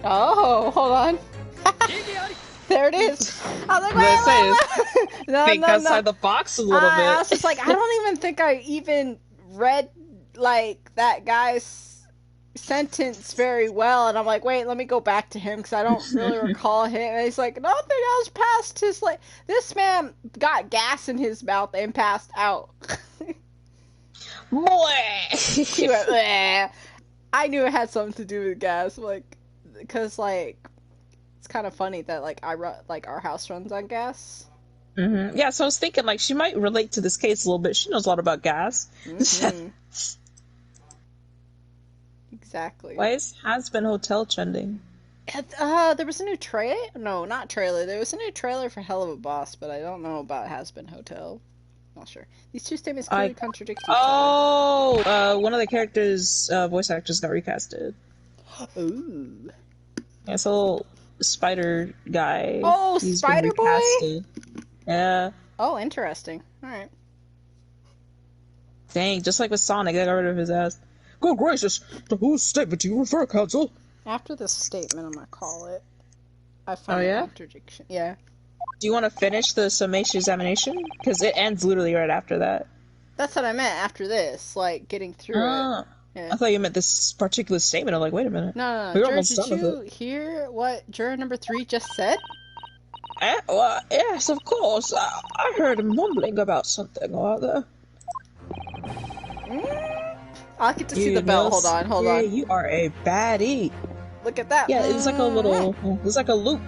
Oh, hold on. There it is. I was like, wait. No, Think outside the box a little bit. I was just like, I don't even think I even read like that guy's sentence very well, and I'm like, wait, let me go back to him because I don't really recall him. And he's like, nothing else passed his like. This man got gas in his mouth and passed out. He went, bleh. I knew it had something to do with gas, like, because like it's kind of funny that like our house runs on gas. Mm-hmm. Yeah, so I was thinking like she might relate to this case a little bit. She knows a lot about gas. Mm-hmm. Exactly. Why is Has-Been Hotel trending? There was a new trailer. No, not trailer. There was a new trailer for Hell of a Boss, but I don't know about Has-Been Hotel. Not sure. These two statements clearly contradict each other. Oh, one of the characters' voice actors got recasted. Ooh. Yeah, it's a little spider guy. Oh, He's Spider been recasted. Yeah. Oh, interesting. All right. Dang, just like with Sonic, they got rid of his ass. Good gracious! To whose statement do you refer, Counsel? After this statement, I'm gonna call it. I find a contradiction. Yeah. Do you want to finish the summation examination? Because it ends literally right after that. That's what I meant after this, like getting through it. Yeah. I thought you meant this particular statement. I'm like, wait a minute. No. We're Juror, almost did done you with it. hear what juror number 3 just said? Well, yes, of course. I heard him mumbling about something or other. I'll get to see the bell. Hold on. You are a baddie. Look at that. Yeah, it's like a little. It's like a loop.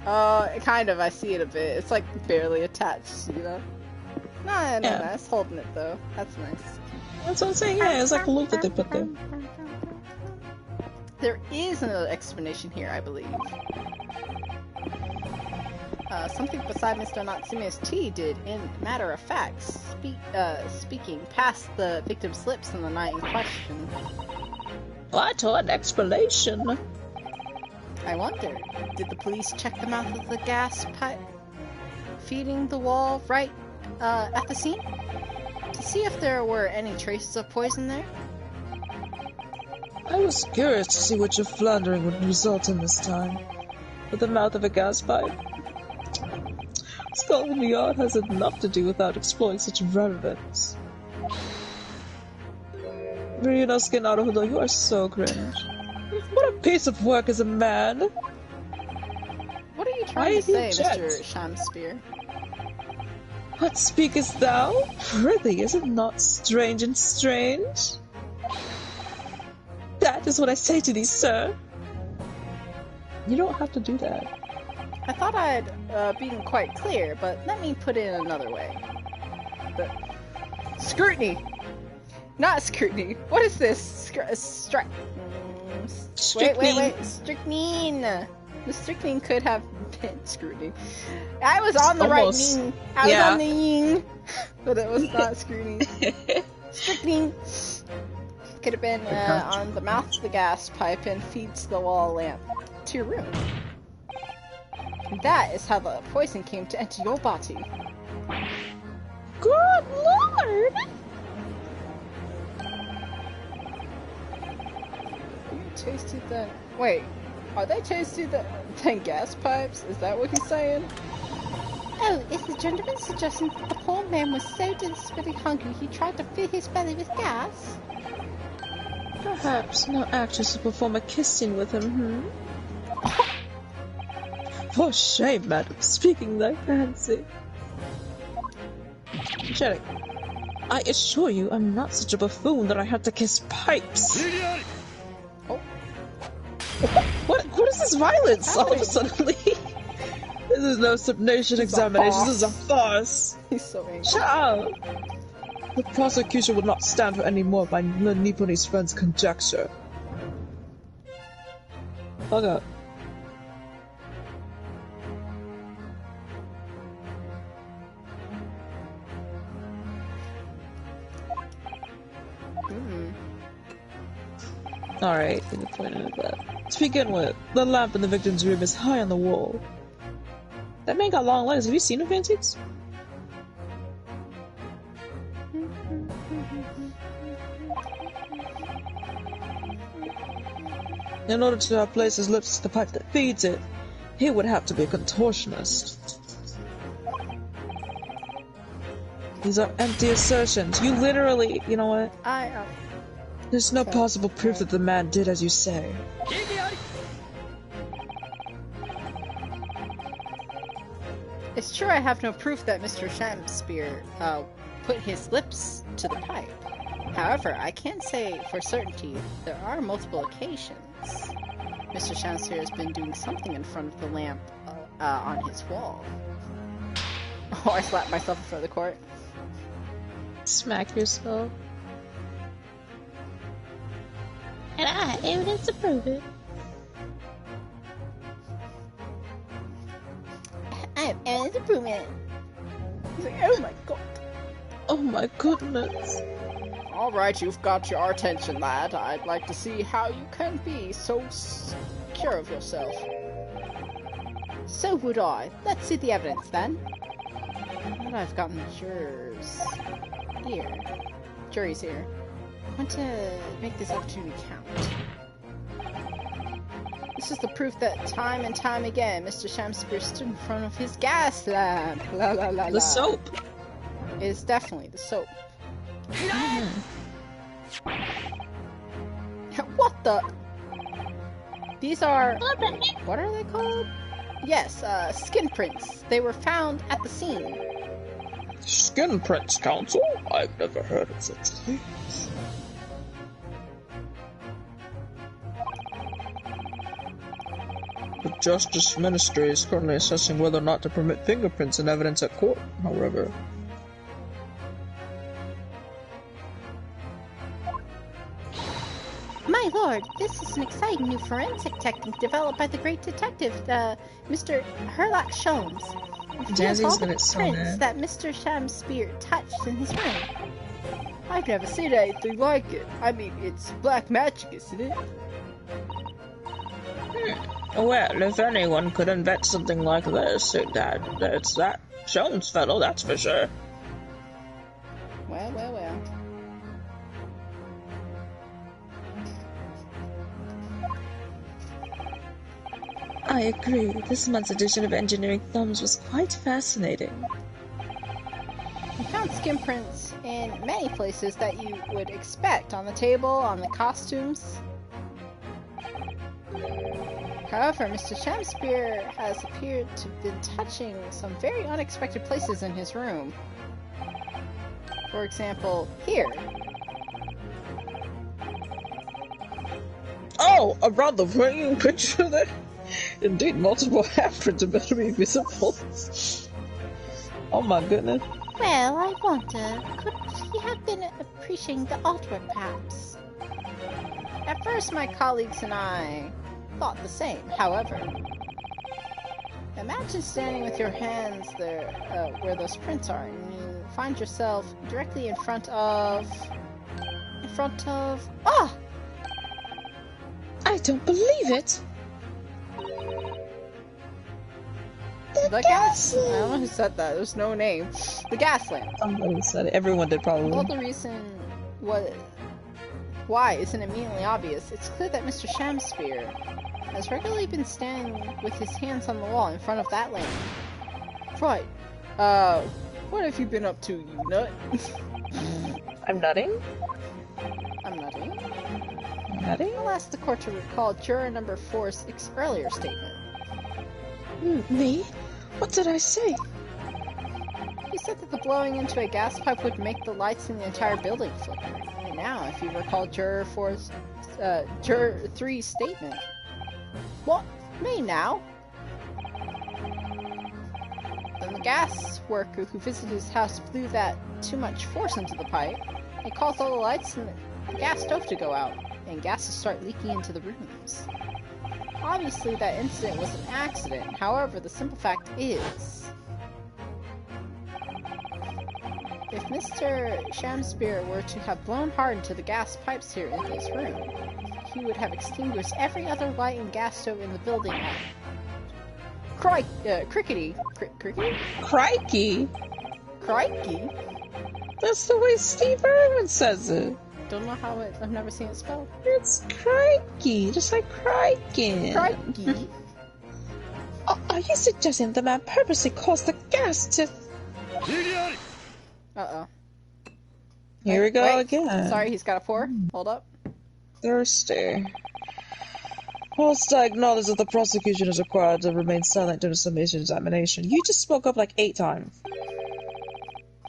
Kind of. I see it a bit. It's like barely attached, you know? No, nice. Holding it though. That's nice. That's what I'm saying. Yeah, it's like a loop that they put there. There is another explanation here, I believe. Something beside Mr. Natsume's tea did, in matter of fact, speaking past the victim's lips on the night in question. What an explanation! I wonder, did the police check the mouth of the gas pipe feeding the wall right at the scene? To see if there were any traces of poison there? I was curious to see what your floundering would result in this time. With the mouth of a gas pipe. Scotland Yard has enough to do without exploring such relevance. Ryunosuke Naruhodo, you are so cringe. What a piece of work as a man! What are you trying to say, Mr. Shamspear? What speakest thou? Prithee, is it not strange and strange? That is what I say to thee, sir. You don't have to do that. I thought I'd been quite clear, but let me put it another way. Scrutiny! Not scrutiny. What is this? Wait. Strychnine! The strychnine could have been scrutiny. I was on the right ning. I was on the ying. But it was not scrutiny. Strychnine! Could have been on the mouth of the gas pipe and feeds the wall lamp to your room. That is how the poison came to enter your body. Good lord! You tasted that? Wait, are they tasting the gas pipes? Is that what he's saying? Oh, is the gentleman suggesting that the poor man was so desperately hungry he tried to fill his belly with gas? Perhaps not anxious to perform a kiss scene with him, For shame, madam, speaking thy fancy. Jerry, I assure you I'm not such a buffoon that I had to kiss pipes. Oh. What is this violence all of a sudden? This is no subnation examination, this is a farce. He's so angry. Shut up! The prosecution would not stand for any more of my Nipponese friend's conjecture. Fuck up. Alright, in the point of that. To begin with, the lamp in the victim's room is high on the wall. That man got long legs. Have you seen him, Fancies? In order to place his lips to the pipe that feeds it, he would have to be a contortionist. These are empty assertions. You literally, you know what? There's no possible proof that the man did as you say. It's true I have no proof that Mr. Shamspear put his lips to the pipe. However, I can say for certainty there are multiple occasions Mr. Shamspear has been doing something in front of the lamp on his wall. Oh, I slapped myself in front of the court. Smack yourself. And I have evidence to prove it. I have evidence to prove it. He's like, oh my god. Oh my goodness. Alright, you've got your attention, lad. I'd like to see how you can be so secure of yourself. So would I. Let's see the evidence, then. Now that I've gotten the jurors here. Jury's here. I want to make this opportunity count. This is the proof that time and time again, Mr. Shamspear stood in front of his gas lamp. La la la la. The soap. It's definitely the soap. What the? These are... What are they called? Yes, skin prints. They were found at the scene. Skin prints, Council? I've never heard of such things. The Justice Ministry is currently assessing whether or not to permit fingerprints and evidence at court, however. My lord, this is an exciting new forensic technique developed by the great detective, Mr. Herlock Sholmes. It deals all the prints that Mr. Shamspear touched in his room. I've never seen anything like it. I mean, it's black magic, isn't it? Well, if anyone could invent something like this, it's that Sholmes fellow, that's for sure. Well, well, well. I agree. This month's edition of Engineering Thumbs was quite fascinating. We found skin prints in many places that you would expect. On the table, on the costumes. However, Mr. Shamspear has appeared to have been touching some very unexpected places in his room. For example, here. Oh, around the ring picture there? Indeed, multiple handprints are better be visible. Oh my goodness. Well, I wonder, could he have been appreciating the artwork, perhaps? At first, my colleagues and I thought the same. However, imagine standing with your hands there, where those prints are, and you find yourself directly in front of... Ah! I don't believe it! The gas... I don't know who said that. There's no name. The gas lamp. Somebody said it. Everyone did, probably. Well, the reason why isn't immediately obvious. It's clear that Mr. Shamspear has regularly been standing with his hands on the wall in front of that lamp. Right. What have you been up to, you nut? I'm nutting? I'm nutting. Nutting? I'll ask the court to recall juror number 4's earlier statement. Me? What did I say? He said that the blowing into a gas pipe would make the lights in the entire building flicker. And now, if you recall juror 3's statement. What? Me now? Then the gas worker who visited his house blew that too much force into the pipe. It caused all the lights in the gas stove to go out, and gas to start leaking into the rooms. Obviously, that incident was an accident. However, the simple fact is, if Mr. Shamspear were to have blown hard into the gas pipes here in his room, he would have extinguished every other light and gas stove in the building. Crickety? Crikey! Crikey? That's the way Steve Irwin says it. don't know how it... I've never seen it spelled. It's crikey, just like crikey. Crikey? Are you suggesting the man purposely caused the gas to... Uh-oh. Here we go again. Sorry, he's got a 4. Hold up. Thirsty. Whilst I acknowledge that the prosecution is required to remain silent during the summation examination, you just spoke up like 8 times.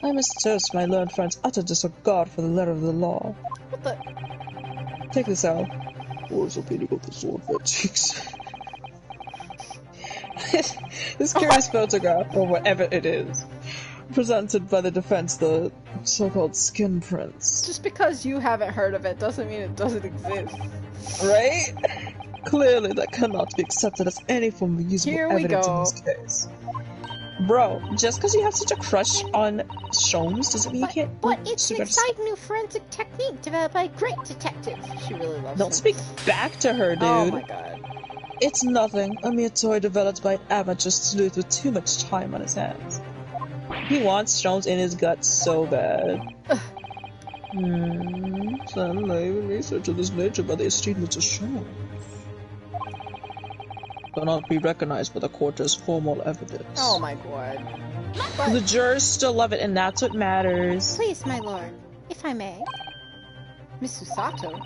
I must toast my learned friend's utter disregard for the letter of the law. What the? Take this out. Orthopedic of the sword for cheeks. This curious photograph, or whatever it is, presented by the defense, the so-called skin prints. Just because you haven't heard of it doesn't mean it doesn't exist. Right? Clearly, that cannot be accepted as any form of usable evidence in this case. Bro, just because you have such a crush on Sholmes doesn't mean you can't... But it's an exciting new forensic technique developed by a great detective. She really loves Don't speak back to her, dude. Oh my god. It's nothing. A mere toy developed by an amateur sleuth with too much time on his hands. He wants Sholmes in his guts so bad. Some research of this nature by the esteemed Mr. Sholmes cannot be recognized by the court as formal evidence. Oh my god. But the jurors still love it, and that's what matters. Please, my lord, if I may. Miss Susato?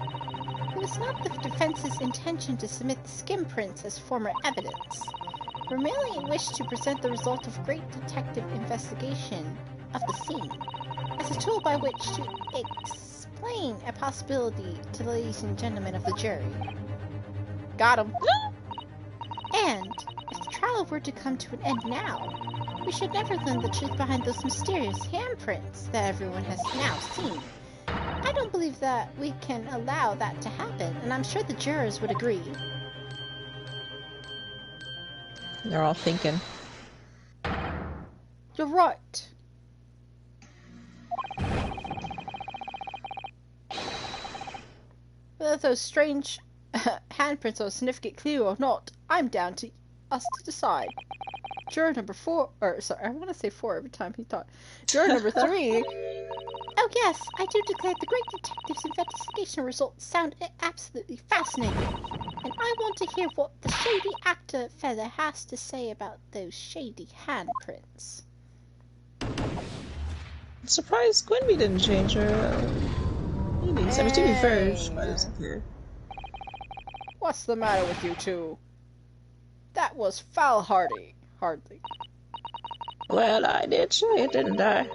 It was not the defense's intention to submit the skin prints as former evidence. We merely wish to present the result of great detective investigation of the scene as a tool by which to explain a possibility to the ladies and gentlemen of the jury. Got him. And if the trial were to come to an end now, we should never learn the truth behind those mysterious handprints that everyone has now seen. I don't believe that we can allow that to happen, and I'm sure the jurors would agree. They're all thinking. You're right. Whether those strange handprints are a significant clue or not, I'm down to us to decide. Juror number 4, or sorry, I want to say 4 every time he thought. Juror number 3. Oh yes, I do declare the great detective's investigation results sound absolutely fascinating. And I want to hear what the shady actor feather has to say about those shady handprints. I'm surprised Quinby didn't change her. Maybe. I mean, to be fair, she wasn't here. What's the matter with you two? That was foolhardy. Hardly. Well, I did say it, didn't I?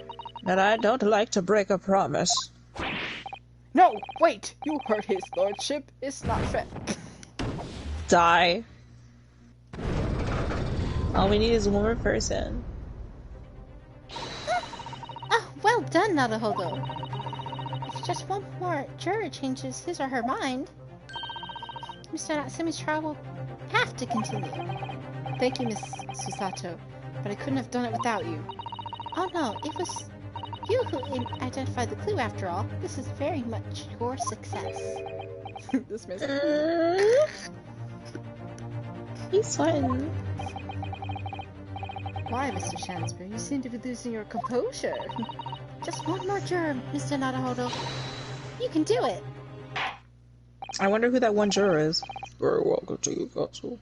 That I don't like to break a promise. No, wait! You hurt his lordship. It's not fair. Die. All we need is one more person. Oh, well done, Naruhodo. If just one more juror changes his or her mind, Mr. Natsume's trial will have to continue. Thank you, Miss Susato, but I couldn't have done it without you. Oh no, it was you who identified the clue after all. This is very much your success. Dismiss. He's sweating. Why, Mr. Shansbury? You seem to be losing your composure. Just one more juror, Mr. Naruhodo. You can do it. I wonder who that one juror is. Very welcome to you, Katsu.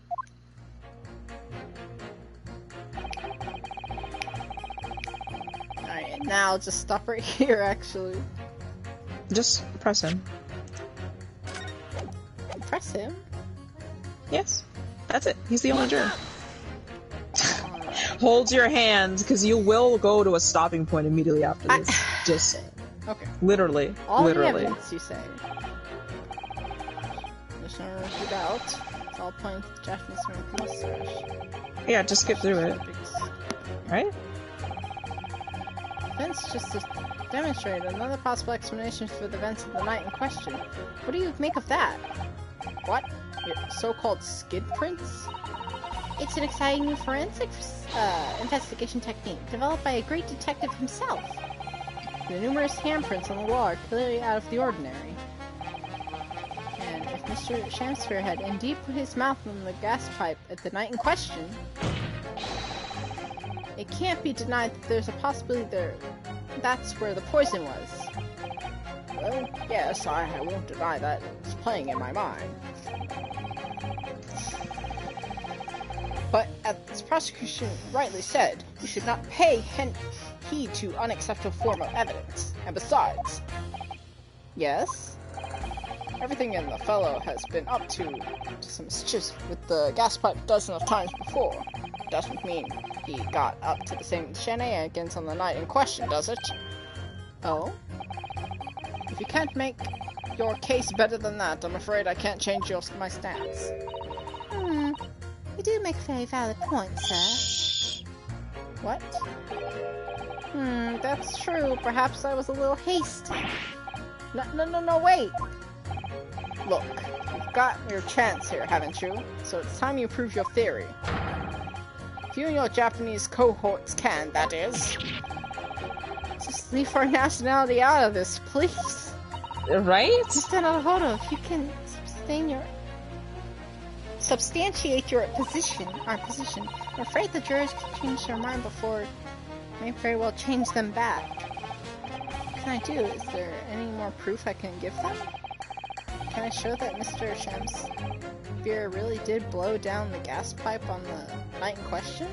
Alright, now I'll just stop right here, actually. Just press him. Press him? Yes. That's it. He's the only juror. Hold your hand, because you will go to a stopping point immediately after this. Just saying. Okay. Literally. All literally. the evidence, you say. Commissioner reviewed out. It's all pointing to the Japanese American research. Yeah, just skip through it. Right? Events just to demonstrate another possible explanation for the events of the night in question. What do you make of that? What? Your so-called skid prints? It's an exciting new forensic investigation technique developed by a great detective himself. The numerous handprints on the wall are clearly out of the ordinary. And if Mr. Shamsphere had indeed put his mouth on the gas pipe at the night in question, it can't be denied that there's a possibility that's where the poison was. Yes, I won't deny that it's playing in my mind. But, as the prosecution rightly said, you should not pay heed to unacceptable form of evidence. And besides... Yes? Everything in the fellow has been up to some mischief with the gas pipe dozens of times before. Doesn't mean he got up to the same shenanigans on the night in question, does it? Oh? If you can't make your case better than that, I'm afraid I can't change my stance. You do make a very valid point, sir. What? That's true. Perhaps I was a little hasty. No, wait! Look, you've got your chance here, haven't you? So it's time you prove your theory. If you and your Japanese cohorts can, that is. Just leave our nationality out of this, please. Right? Mr. Naruhodo, if you can substantiate our position, I'm afraid the jurors can change their mind before may very well change them back. What can I do? Is there any more proof I can give them? Can I show that Mr. Shamspear really did blow down the gas pipe on the night in question?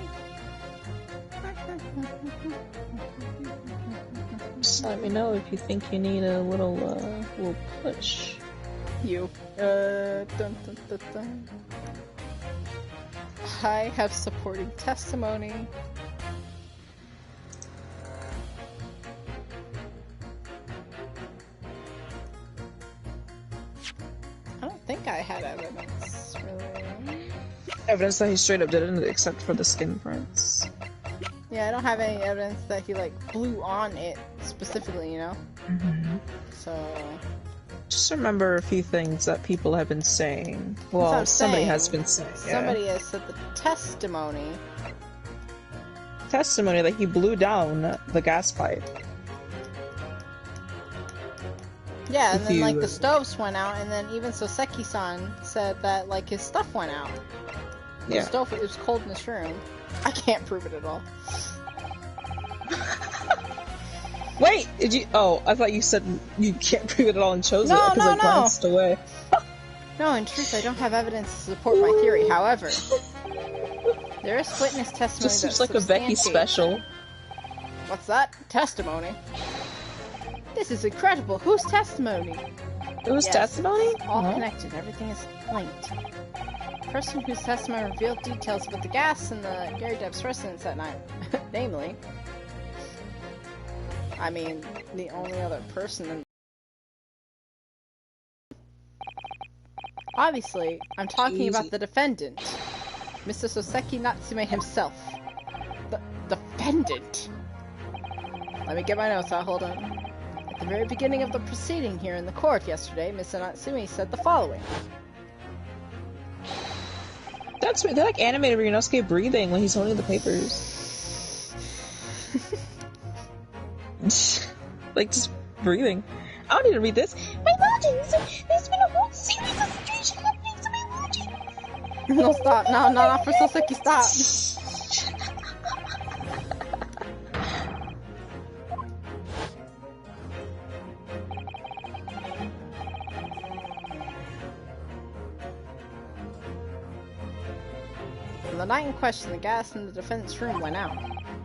Just let me know if you think you need a little push. Dun, dun, dun, dun. I have supporting testimony. I don't think I had evidence, really. Evidence that he straight up didn't, except for the skin prints. Yeah, I don't have any evidence that he, like, blew on it specifically, you know? So... Just remember a few things that people have been saying. Well, somebody has been saying. Somebody has said the testimony that he blew down the gas pipe. Yeah, and then, like, the stoves went out, and then even Soseki-san said that, like, his stuff went out. Yeah. The stove, it was cold in this room. I can't prove it at all. Wait, did you? Oh, I thought you said you can't prove it at all and chose it because I glanced away. No, in truth, I don't have evidence to support my theory. However, there is witness testimony. Just seems like a Becky special. What's that? Testimony? This is incredible. Whose testimony? It was testimony? All connected. Everything is linked. The person whose testimony revealed details about the gas in the Gary Depp's residence that night. Namely... I mean, the only other person in... Obviously, I'm talking about the defendant. Mr. Soseki Natsume himself. The defendant! Let me get my notes out, hold on. At the very beginning of the proceeding here in the court yesterday, Mr. Natsume said the following. That's weird. They like animated Ryunosuke breathing when he's holding the papers. Like, just breathing. I don't need to read this. My lodgings! There's been a whole series of strange happenings in my lodgings! No, stop. No, not for Soseki, stop! On the night in question, the gas in the defendant's room went out.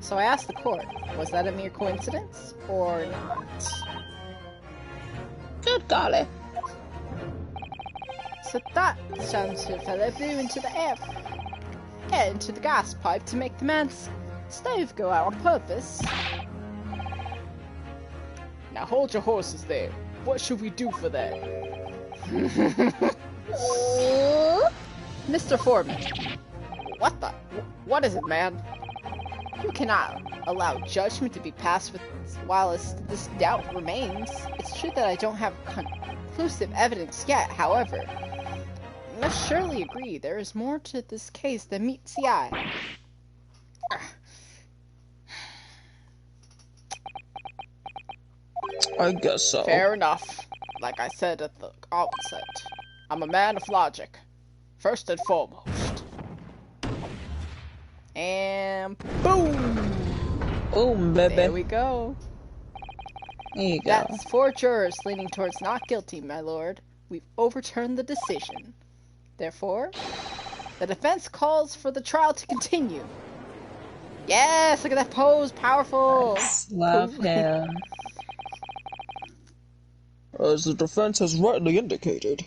So I asked the court, was that a mere coincidence, or not? Good golly. So that Shamspear fellow blew into the air, into the gas pipe to make the man's stove go out on purpose. Now hold your horses there. What should we do for that? Mr. Foreman. What is it, man? You cannot allow judgment to be passed while this doubt remains. It's true that I don't have conclusive evidence yet, however. You must surely agree there is more to this case than meets the eye. I guess so. Fair enough. Like I said at the outset, I'm a man of logic. First and foremost. And boom! Boom, baby. There we go. There you go. That's 4 jurors leaning towards not guilty, my lord. We've overturned the decision. Therefore, the defense calls for the trial to continue. Yes, look at that pose, powerful. Nice. Love him. As the defense has rightly indicated.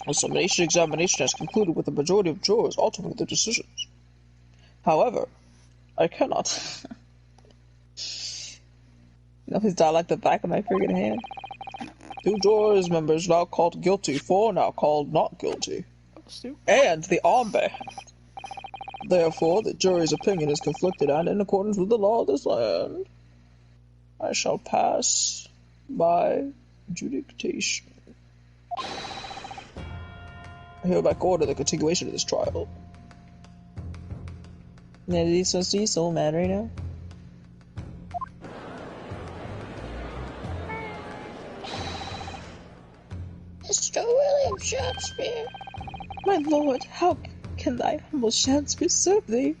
The summation examination has concluded with the majority of jurors altering their decisions. However, I cannot. You know his dialect the back of my friggin' hand. 2 jurors members now called guilty, 4 now called not guilty. And the armband. Therefore, the jury's opinion is conflicted and in accordance with the law of this land. I shall pass by adjudication. I hereby order the continuation of this trial. Now, is he supposed to be so mad right now? Mr. William Shakespeare. My lord, how can thy humble Shakespeare serve thee?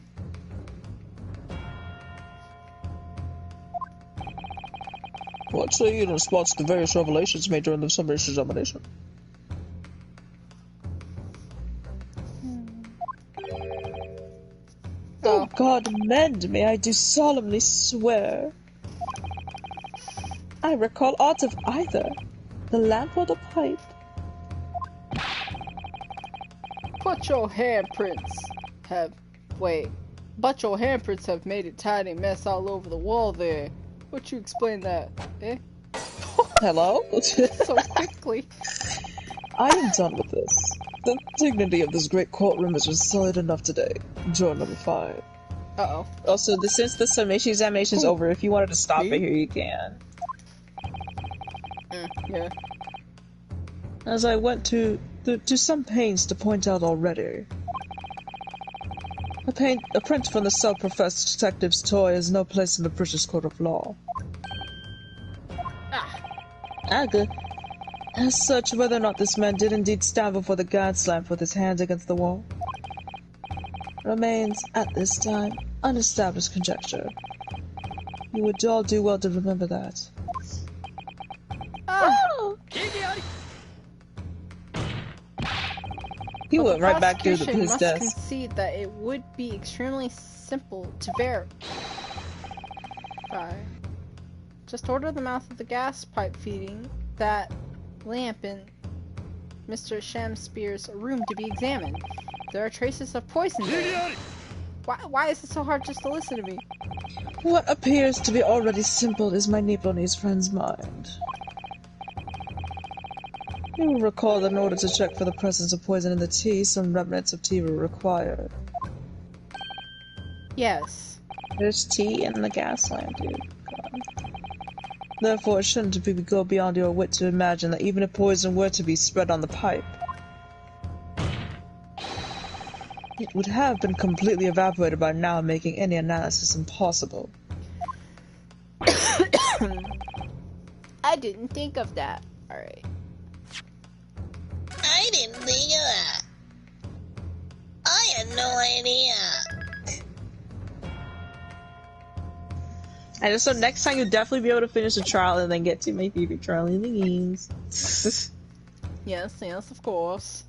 What say you in response to the various revelations made during the summation examination? Oh God, mend me, I do solemnly swear. I recall aught of either, the lamp or the pipe. But your handprints have made a tiny mess all over the wall there. Would you explain that, eh? Hello? So quickly. I am done with this. The dignity of this great courtroom has been solid enough today. Juror number 5. Uh-oh. Also, since the summation examination is over, if you wanted to stop it here, you can. Yeah. As I went to some pains to point out already, a print from the self-professed detective's toy has no place in the British court of law. Aga. As such, whether or not this man did indeed stand before the gas lamp with his hands against the wall remains, at this time, unestablished conjecture. You would all do well to remember that. Oh! He went right back to his must desk. concede that it would be extremely simple to verify. Just order the mouth of the gas pipe feeding that lamp in Mr. Shakespeare's room to be examined. There are traces of poison there. Why is it so hard just to listen to me? What appears to be already simple is my Nipponese friend's mind. You will recall that in order to check for the presence of poison in the tea, some remnants of tea were required. Yes. There's tea in the gas lamp, dude. God. Therefore, it shouldn't go beyond your wit to imagine that even if poison were to be spread on the pipe, it would have been completely evaporated by now, making any analysis impossible. I didn't think of that. Alright. I didn't think of that. I had no idea. And so next time you'll definitely be able to finish the trial and then get to my favorite trial in the games. Yes, of course.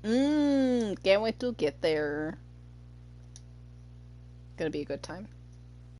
Can't wait to get there. Gonna be a good time.